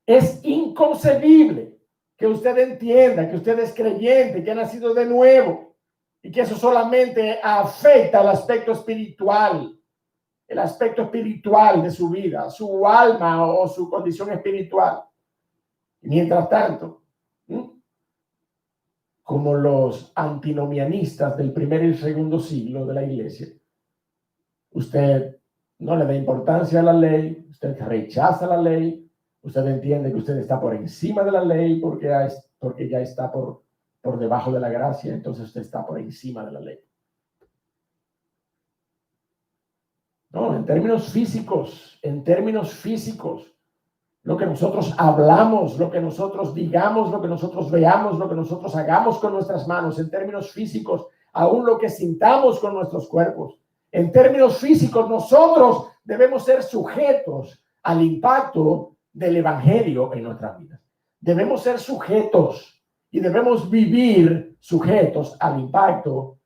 Es inconcebible que usted entienda que usted es creyente, que ha nacido de nuevo y que eso solamente afecta el aspecto espiritual de su vida, su alma o su condición espiritual. Mientras tanto, como los antinomianistas del primer y segundo siglo de la iglesia, usted no le da importancia a la ley, usted rechaza la ley, usted entiende que usted está por encima de la ley porque ya está por debajo de la gracia, entonces usted está por encima de la ley. No, en términos físicos, lo que nosotros hablamos, lo que nosotros digamos, lo que nosotros veamos, lo que nosotros hagamos con nuestras manos, en términos físicos, aún lo que sintamos con nuestros cuerpos. En términos físicos, nosotros debemos ser sujetos al impacto del Evangelio en nuestras vidas. Debemos ser sujetos y debemos vivir sujetos al impacto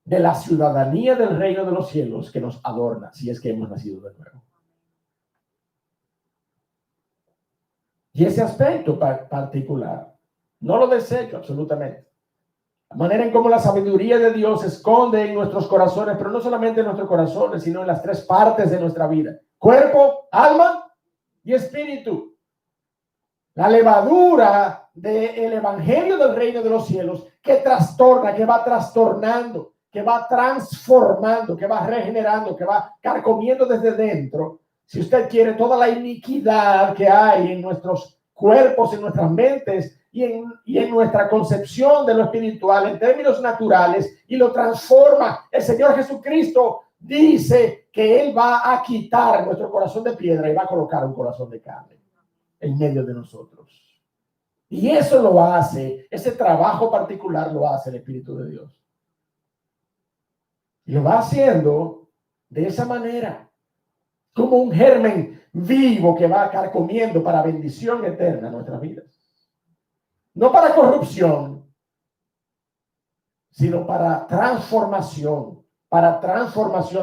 de la ciudadanía del reino de los cielos que nos adorna, si es que hemos nacido de nuevo. Y ese aspecto particular no lo desecho absolutamente. La manera en cómo la sabiduría de Dios se esconde en nuestros corazones, pero no solamente en nuestros corazones, sino en las 3 partes de nuestra vida: cuerpo, alma y espíritu. La levadura del evangelio del reino de los cielos que trastorna, que va trastornando, que va transformando, que va regenerando, que va carcomiendo desde dentro. Si usted quiere, toda la iniquidad que hay en nuestros cuerpos, en nuestras mentes y en nuestra concepción de lo espiritual en términos naturales, y lo transforma. El Señor Jesucristo dice que Él va a quitar nuestro corazón de piedra y va a colocar un corazón de carne en medio de nosotros. Y eso lo hace, ese trabajo particular lo hace el Espíritu de Dios. Y lo va haciendo de esa manera, como un germen vivo que va carcomiendo para bendición eterna nuestras vidas. No para corrupción, sino para transformación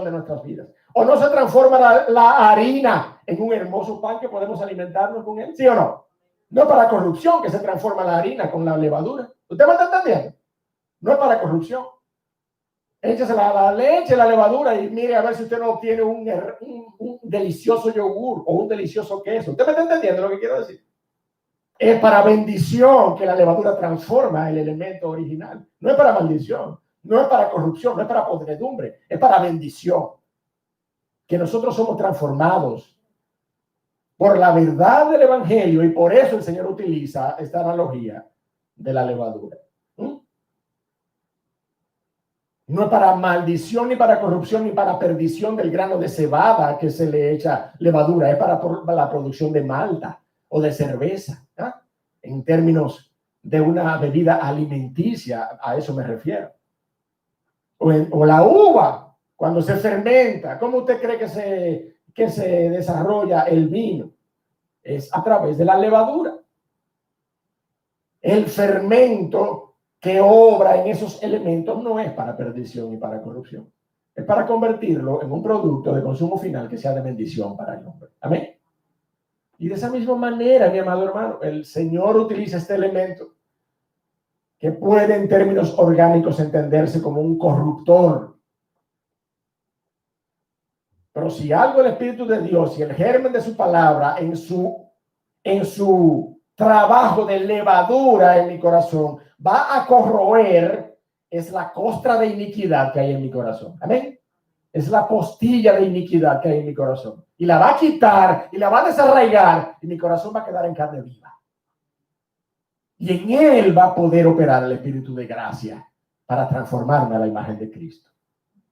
de nuestras vidas. ¿O no se transforma la harina en un hermoso pan que podemos alimentarnos con él? ¿Sí o no? No para corrupción que se transforma la harina con la levadura. ¿Usted me está entendiendo? No es para corrupción. Échese la leche, la levadura y mire a ver si usted no obtiene un delicioso yogur o un delicioso queso. ¿Usted me está entendiendo lo que quiero decir? Es para bendición que la levadura transforma el elemento original. No es para maldición, no es para corrupción, no es para podredumbre, es para bendición. Que nosotros somos transformados por la verdad del evangelio y por eso el Señor utiliza esta analogía de la levadura. No es para maldición, ni para corrupción, ni para perdición del grano de cebada que se le echa levadura. Es para la producción de malta o de cerveza, ¿eh? En términos de una bebida alimenticia, a eso me refiero. O la uva, cuando se fermenta, ¿cómo usted cree que se desarrolla el vino? Es a través de la levadura. El fermento que obra en esos elementos no es para perdición ni para corrupción. Es para convertirlo en un producto de consumo final que sea de bendición para el hombre. Amén. Y de esa misma manera, mi amado hermano, el Señor utiliza este elemento que puede en términos orgánicos entenderse como un corruptor. Pero si algo el Espíritu de Dios y el germen de su palabra en su trabajo de levadura en mi corazón va a corroer, es la costra de iniquidad que hay en mi corazón. Amén. Es la postilla de iniquidad que hay en mi corazón. Y la va a quitar y la va a desarraigar y mi corazón va a quedar en carne viva. Y en él va a poder operar el Espíritu de gracia para transformarme a la imagen de Cristo.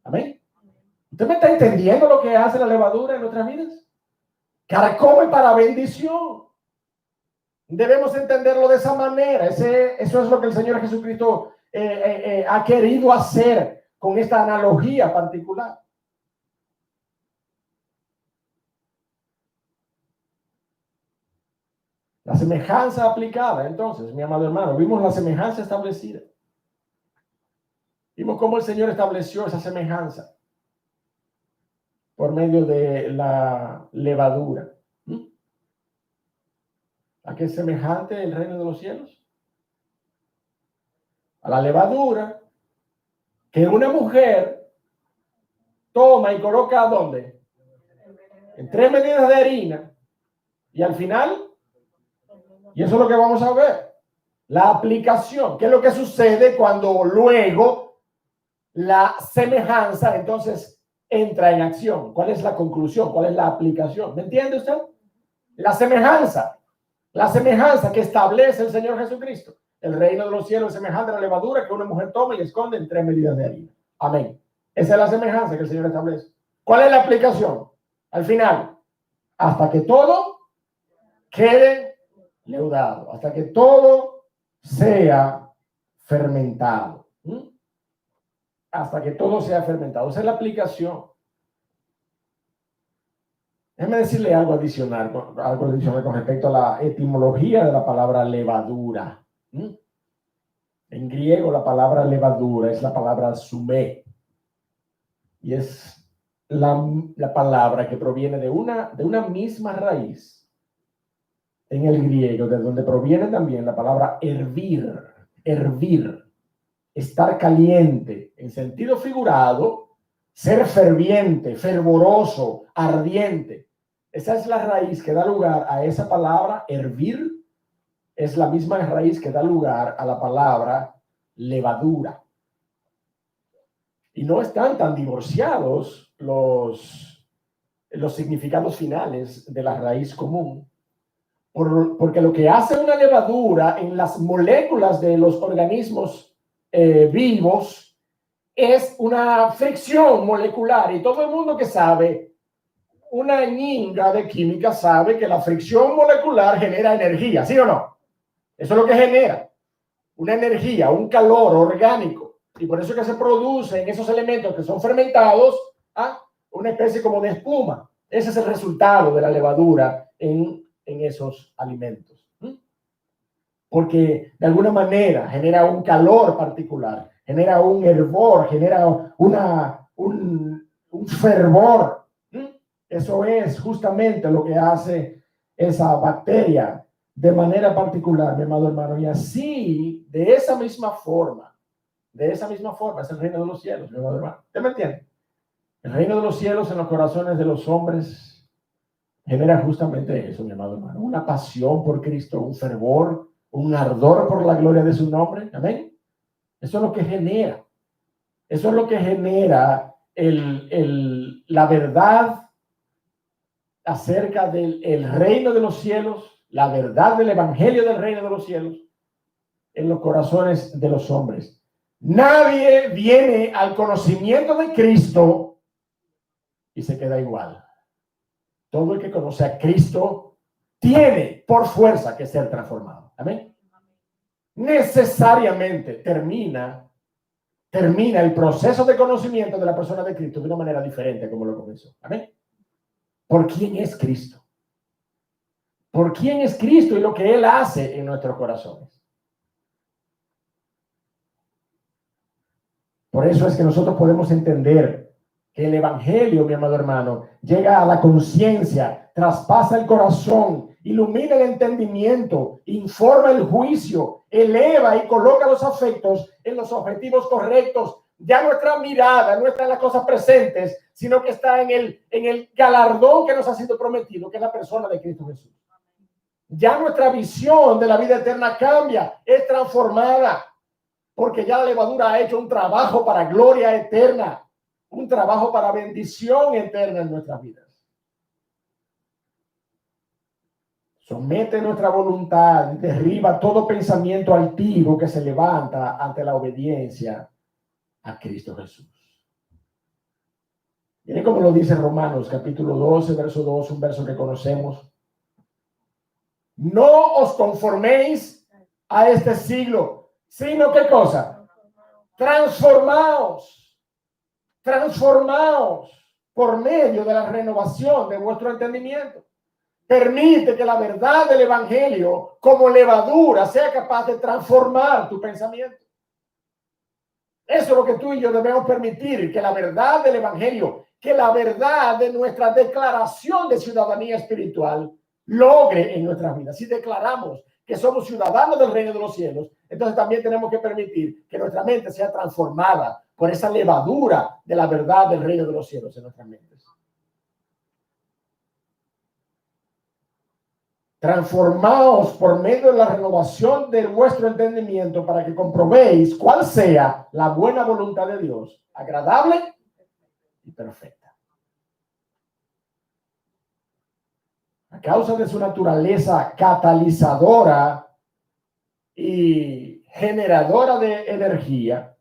Amén. ¿Usted me está entendiendo lo que hace la levadura en nuestras vidas? Carcome para bendición. Debemos entenderlo de esa manera. Eso es lo que el Señor Jesucristo ha querido hacer con esta analogía particular. La semejanza aplicada, entonces, mi amado hermano, vimos la semejanza establecida. Vimos cómo el Señor estableció esa semejanza por medio de la levadura. ¿A qué es semejante el reino de los cielos? A la levadura que una mujer toma y coloca ¿dónde? En 3 medidas de harina y al final, y eso es lo que vamos a ver, la aplicación. ¿Qué es lo que sucede cuando luego la semejanza entonces entra en acción? ¿Cuál es la conclusión? ¿Cuál es la aplicación? ¿Me entiende usted? La semejanza que establece el Señor Jesucristo. El reino de los cielos es semejante a la levadura que una mujer toma y esconde en 3 medidas de harina. Amén. Esa es la semejanza que el Señor establece. ¿Cuál es la aplicación? Al final, hasta que todo quede leudado, hasta que todo sea fermentado. Hasta que todo sea fermentado. Esa es la aplicación. Déjeme decirle algo adicional con respecto a la etimología de la palabra levadura. En griego la palabra levadura es la palabra sumé. Y es la palabra que proviene de una misma raíz en el griego, de donde proviene también la palabra hervir, estar caliente, en sentido figurado, ser ferviente, fervoroso, ardiente. Esa es la raíz que da lugar a esa palabra hervir, es la misma raíz que da lugar a la palabra levadura. Y no están tan divorciados los significados finales de la raíz común. Porque lo que hace una levadura en las moléculas de los organismos vivos es una fricción molecular. Y todo el mundo que sabe, una ñinga de química sabe que la fricción molecular genera energía, ¿sí o no? Eso es lo que genera. Una energía, un calor orgánico. Y por eso es que se produce en esos elementos que son fermentados una especie como de espuma. Ese es el resultado de la levadura en esos alimentos. porque de alguna manera genera un calor particular, genera un hervor, genera un fervor. Eso es justamente lo que hace esa bacteria de manera particular, mi amado hermano. Y así, de esa misma forma es el reino de los cielos, mi amado hermano. ¿Usted me entiende? El reino de los cielos en los corazones de los hombres genera justamente eso, mi amado hermano. Una pasión por Cristo, un fervor, un ardor por la gloria de su nombre. Amén. Eso es lo que genera. Eso es lo que genera la verdad acerca del reino de los cielos, la verdad del evangelio del reino de los cielos en los corazones de los hombres. Nadie viene al conocimiento de Cristo y se queda igual. Todo el que conoce a Cristo tiene por fuerza que ser transformado. Amén. Necesariamente termina el proceso de conocimiento de la persona de Cristo de una manera diferente como lo comenzó. Amén. ¿Por quién es Cristo? ¿Por quién es Cristo y lo que Él hace en nuestros corazones? Por eso es que nosotros podemos entender que el evangelio, mi amado hermano, llega a la conciencia, traspasa el corazón, ilumina el entendimiento, informa el juicio, eleva y coloca los afectos en los objetivos correctos. Ya nuestra mirada no está en las cosas presentes, sino que está en el galardón que nos ha sido prometido, que es la persona de Cristo Jesús. Ya nuestra visión de la vida eterna cambia, es transformada, porque ya la levadura ha hecho un trabajo para gloria eterna, un trabajo para bendición eterna en nuestras vidas. Somete nuestra voluntad, derriba todo pensamiento altivo que se levanta ante la obediencia a Cristo Jesús. Miren cómo lo dice Romanos capítulo 12, verso 2, un verso que conocemos. No os conforméis a este siglo, sino ¿qué cosa? Transformaos por medio de la renovación de vuestro entendimiento. Permite que la verdad del evangelio como levadura sea capaz de transformar tu pensamiento. Eso es lo que tú y yo debemos permitir, que la verdad del evangelio, que la verdad de nuestra declaración de ciudadanía espiritual logre en nuestras vidas. Si declaramos que somos ciudadanos del reino de los cielos, entonces también tenemos que permitir que nuestra mente sea transformada por esa levadura de la verdad del reino de los cielos en nuestras mentes. Transformaos por medio de la renovación de vuestro entendimiento para que comprobéis cuál sea la buena voluntad de Dios, agradable y perfecta. A causa de su naturaleza catalizadora y generadora de energía,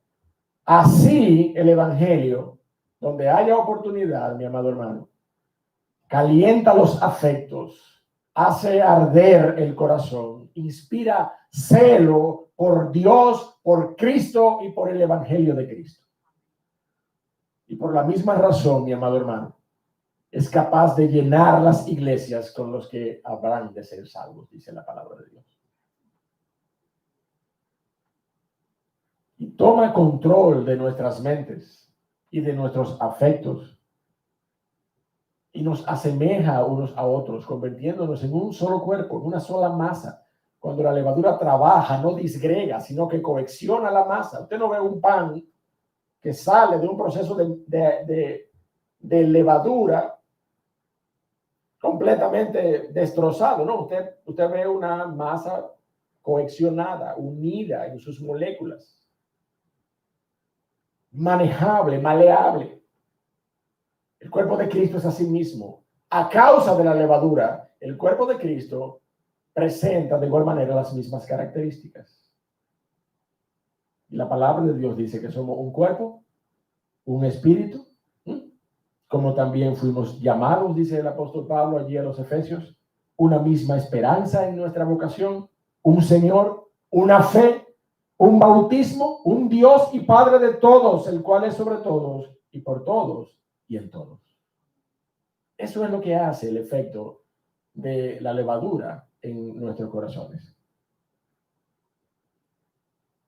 así el evangelio, donde haya oportunidad, mi amado hermano, calienta los afectos, hace arder el corazón, inspira celo por Dios, por Cristo y por el evangelio de Cristo. Y por la misma razón, mi amado hermano, es capaz de llenar las iglesias con los que habrán de ser salvos, dice la palabra de Dios. Y toma control de nuestras mentes y de nuestros afectos y nos asemeja unos a otros, convirtiéndonos en un solo cuerpo, en una sola masa. Cuando la levadura trabaja, no disgrega, sino que cohecciona la masa. Usted no ve un pan que sale de un proceso de levadura completamente destrozado, ¿no? Usted ve una masa coheccionada, unida en sus moléculas, manejable, maleable. El cuerpo de Cristo es así mismo. A causa de la levadura, el cuerpo de Cristo presenta de igual manera las mismas características. Y la palabra de Dios dice que somos un cuerpo, un espíritu, como también fuimos llamados, dice el apóstol Pablo allí a los Efesios, una misma esperanza en nuestra vocación, un Señor, una fe, un bautismo, un Dios y Padre de todos, el cual es sobre todos y por todos y en todos. Eso es lo que hace el efecto de la levadura en nuestros corazones.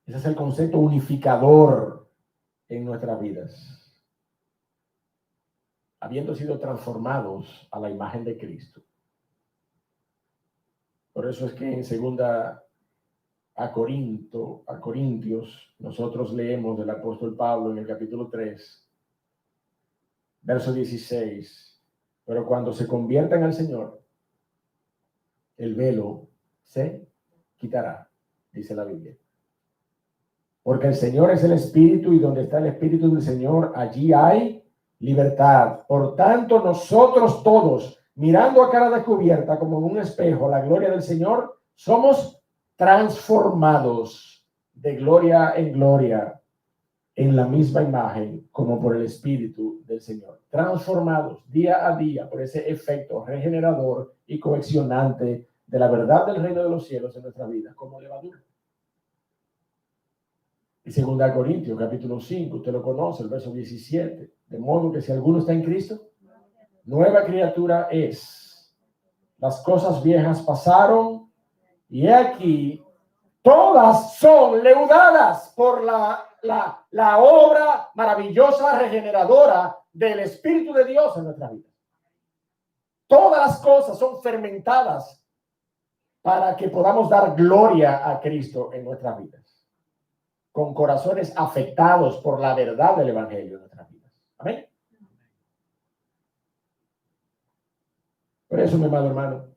Ese es el concepto unificador en nuestras vidas. Habiendo sido transformados a la imagen de Cristo. Por eso es que en segunda a Corintios, nosotros leemos del apóstol Pablo en el capítulo 3, verso 16. Pero cuando se conviertan al Señor, el velo se quitará, dice la Biblia. Porque el Señor es el Espíritu, y donde está el Espíritu del Señor, allí hay libertad. Por tanto, nosotros todos, mirando a cara descubierta como en un espejo la gloria del Señor, somos transformados de gloria en gloria en la misma imagen como por el Espíritu del Señor. Transformados día a día por ese efecto regenerador y cohesionante de la verdad del reino de los cielos en nuestra vida, como levadura. Y 2 Corintios, capítulo 5, usted lo conoce, el verso 17. De modo que si alguno está en Cristo, nueva criatura es. Las cosas viejas pasaron, y aquí todas son leudadas por la obra maravillosa, regeneradora del Espíritu de Dios en nuestra vida. Todas las cosas son fermentadas para que podamos dar gloria a Cristo en nuestras vidas, con corazones afectados por la verdad del Evangelio en nuestras vidas. Amén. Por eso, mi amado hermano,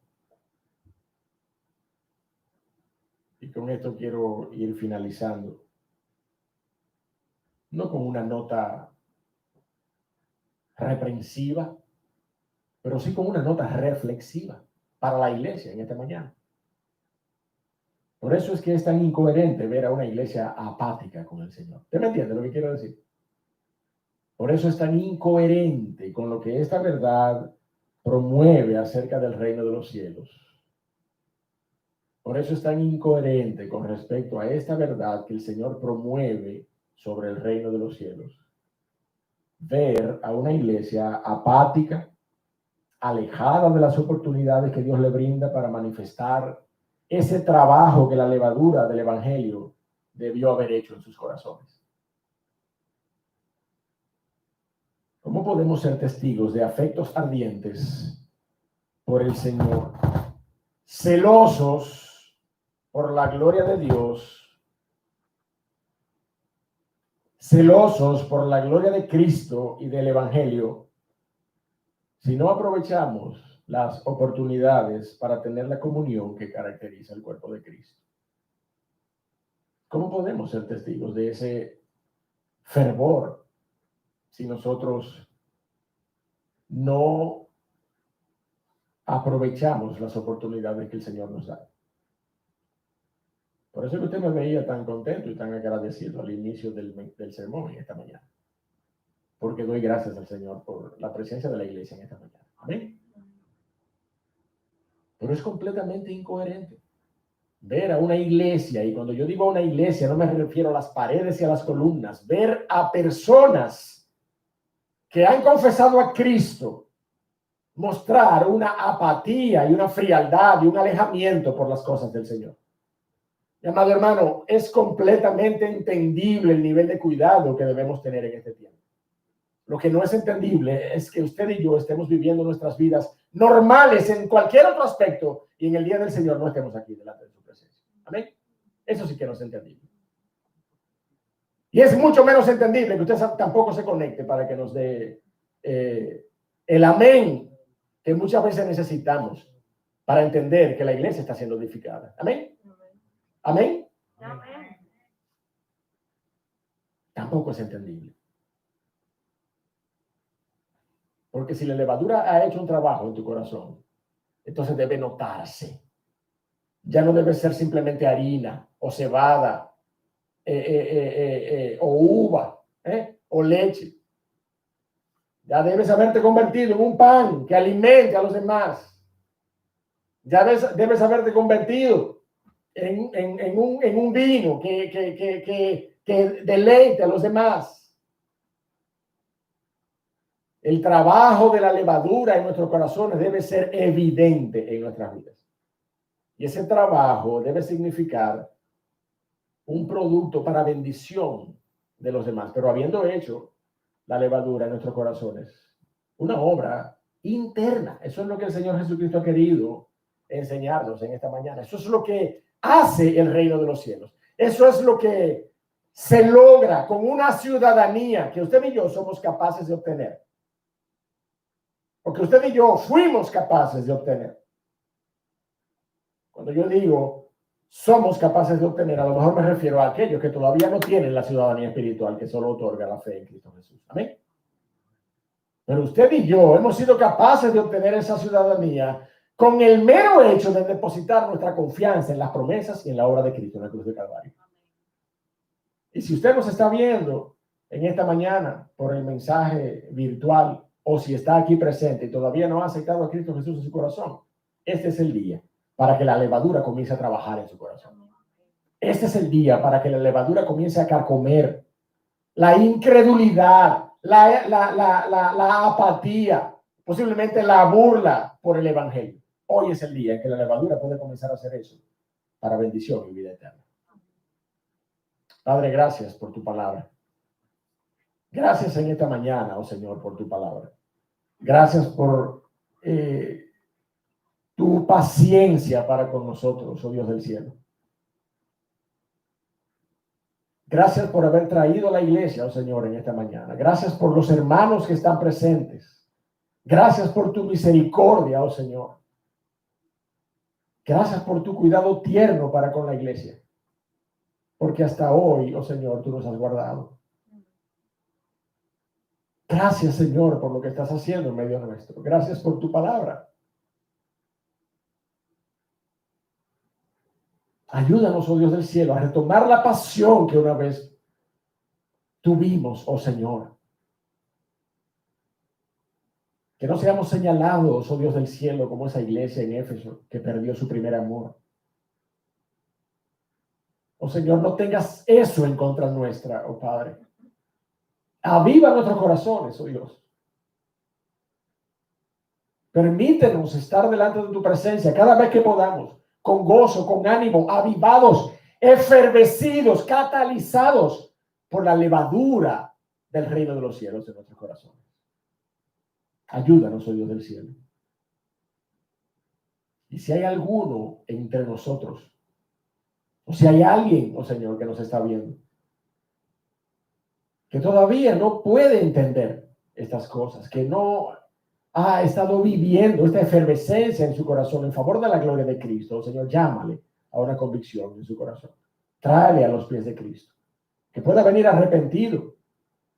y con esto quiero ir finalizando, no con una nota reprensiva, pero sí con una nota reflexiva para la iglesia en esta mañana. Por eso es que es tan incoherente ver a una iglesia apática con el Señor. ¿Usted me entiende lo que quiero decir? Por eso es tan incoherente con lo que esta verdad promueve acerca del reino de los cielos. Por eso es tan incoherente con respecto a esta verdad que el Señor promueve sobre el reino de los cielos. Ver a una iglesia apática, alejada de las oportunidades que Dios le brinda para manifestar ese trabajo que la levadura del Evangelio debió haber hecho en sus corazones. ¿Cómo podemos ser testigos de afectos ardientes por el Señor, celosos por la gloria de Dios, celosos por la gloria de Cristo y del Evangelio, si no aprovechamos las oportunidades para tener la comunión que caracteriza el cuerpo de Cristo? ¿Cómo podemos ser testigos de ese fervor si nosotros no aprovechamos las oportunidades que el Señor nos da? Por eso que usted me veía tan contento y tan agradecido al inicio del sermón en esta mañana. Porque doy gracias al Señor por la presencia de la iglesia en esta mañana. Amén. Pero es completamente incoherente ver a una iglesia, y cuando yo digo a una iglesia no me refiero a las paredes y a las columnas, ver a personas que han confesado a Cristo mostrar una apatía y una frialdad y un alejamiento por las cosas del Señor. Mi amado hermano, es completamente entendible el nivel de cuidado que debemos tener en este tiempo. Lo que no es entendible es que usted y yo estemos viviendo nuestras vidas normales en cualquier otro aspecto y en el día del Señor no estemos aquí delante de su presencia. Amén. Eso sí que no es entendible. Y es mucho menos entendible que usted tampoco se conecte para que nos dé el amén que muchas veces necesitamos para entender que la iglesia está siendo edificada. Amén. Amén. Amén. Tampoco es entendible. Porque si la levadura ha hecho un trabajo en tu corazón, entonces debe notarse. Ya no debe ser simplemente harina o cebada o uva o leche. Ya debes haberte convertido en un pan que alimente a los demás. Ya debes haberte convertido en un vino que deleite a los demás. El trabajo de la levadura en nuestros corazones debe ser evidente en nuestras vidas. Y ese trabajo debe significar un producto para bendición de los demás, pero habiendo hecho la levadura en nuestros corazones, una obra interna. Eso es lo que el Señor Jesucristo ha querido enseñarnos en esta mañana. Eso es lo que hace el reino de los cielos. Eso es lo que se logra con una ciudadanía que usted y yo somos capaces de obtener. O que usted y yo fuimos capaces de obtener. Cuando yo digo somos capaces de obtener, a lo mejor me refiero a aquellos que todavía no tienen la ciudadanía espiritual que solo otorga la fe en Cristo Jesús. Amén. Pero usted y yo hemos sido capaces de obtener esa ciudadanía con el mero hecho de depositar nuestra confianza en las promesas y en la obra de Cristo en la cruz de Calvario. Y si usted nos está viendo en esta mañana por el mensaje virtual, o si está aquí presente y todavía no ha aceptado a Cristo Jesús en su corazón, este es el día para que la levadura comience a trabajar en su corazón. Este es el día para que la levadura comience a carcomer la incredulidad, la apatía, posiblemente la burla por el evangelio. Hoy es el día en que la levadura puede comenzar a hacer eso para bendición y vida eterna. Padre, gracias por tu palabra. Gracias en esta mañana, oh Señor, por tu palabra. Gracias por tu paciencia para con nosotros, oh Dios del cielo. Gracias por haber traído a la iglesia, oh Señor, en esta mañana. Gracias por los hermanos que están presentes. Gracias por tu misericordia, oh Señor. Gracias por tu cuidado tierno para con la iglesia. Porque hasta hoy, oh Señor, tú nos has guardado. Gracias, Señor, por lo que estás haciendo en medio nuestro. Gracias por tu palabra. Ayúdanos, oh Dios del cielo, a retomar la pasión que una vez tuvimos, oh Señor. Que no seamos señalados, oh Dios del cielo, como esa iglesia en Éfeso que perdió su primer amor. Oh Señor, no tengas eso en contra nuestra, oh Padre. Aviva nuestros corazones, oh Dios. Permítenos estar delante de tu presencia cada vez que podamos, con gozo, con ánimo, avivados, efervecidos, catalizados por la levadura del reino de los cielos en nuestros corazones. Ayúdanos, oh Dios del cielo. Y si hay alguno entre nosotros, o si hay alguien, oh Señor, que nos está viendo, que todavía no puede entender estas cosas, que no ha estado viviendo esta efervescencia en su corazón en favor de la gloria de Cristo, oh Señor, llámale a una convicción en su corazón. Tráele a los pies de Cristo. Que pueda venir arrepentido,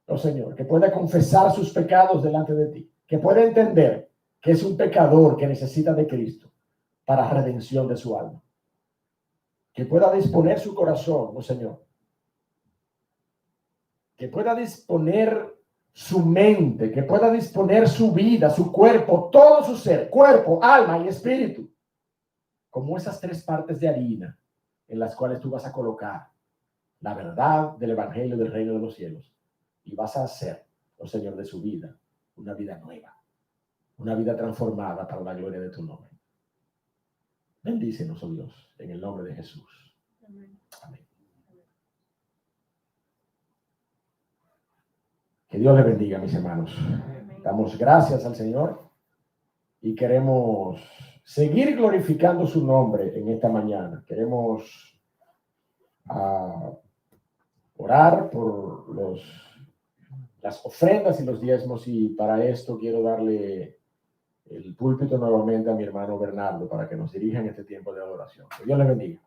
oh Señor, que pueda confesar sus pecados delante de ti, que pueda entender que es un pecador que necesita de Cristo para redención de su alma. Que pueda disponer su corazón, oh Señor. Que pueda disponer su mente, que pueda disponer su vida, su cuerpo, todo su ser, cuerpo, alma y espíritu, como esas tres partes de harina en las cuales tú vas a colocar la verdad del evangelio del reino de los cielos y vas a hacer, oh Señor, de su vida una vida nueva, una vida transformada para la gloria de tu nombre. Bendícenos, oh Dios, en el nombre de Jesús. Amén. Amén. Que Dios le bendiga, mis hermanos. Damos gracias al Señor y queremos seguir glorificando su nombre en esta mañana. Queremos orar por las ofrendas y los diezmos, y para esto quiero darle el púlpito nuevamente a mi hermano Bernardo para que nos dirija en este tiempo de adoración. Que Dios le bendiga.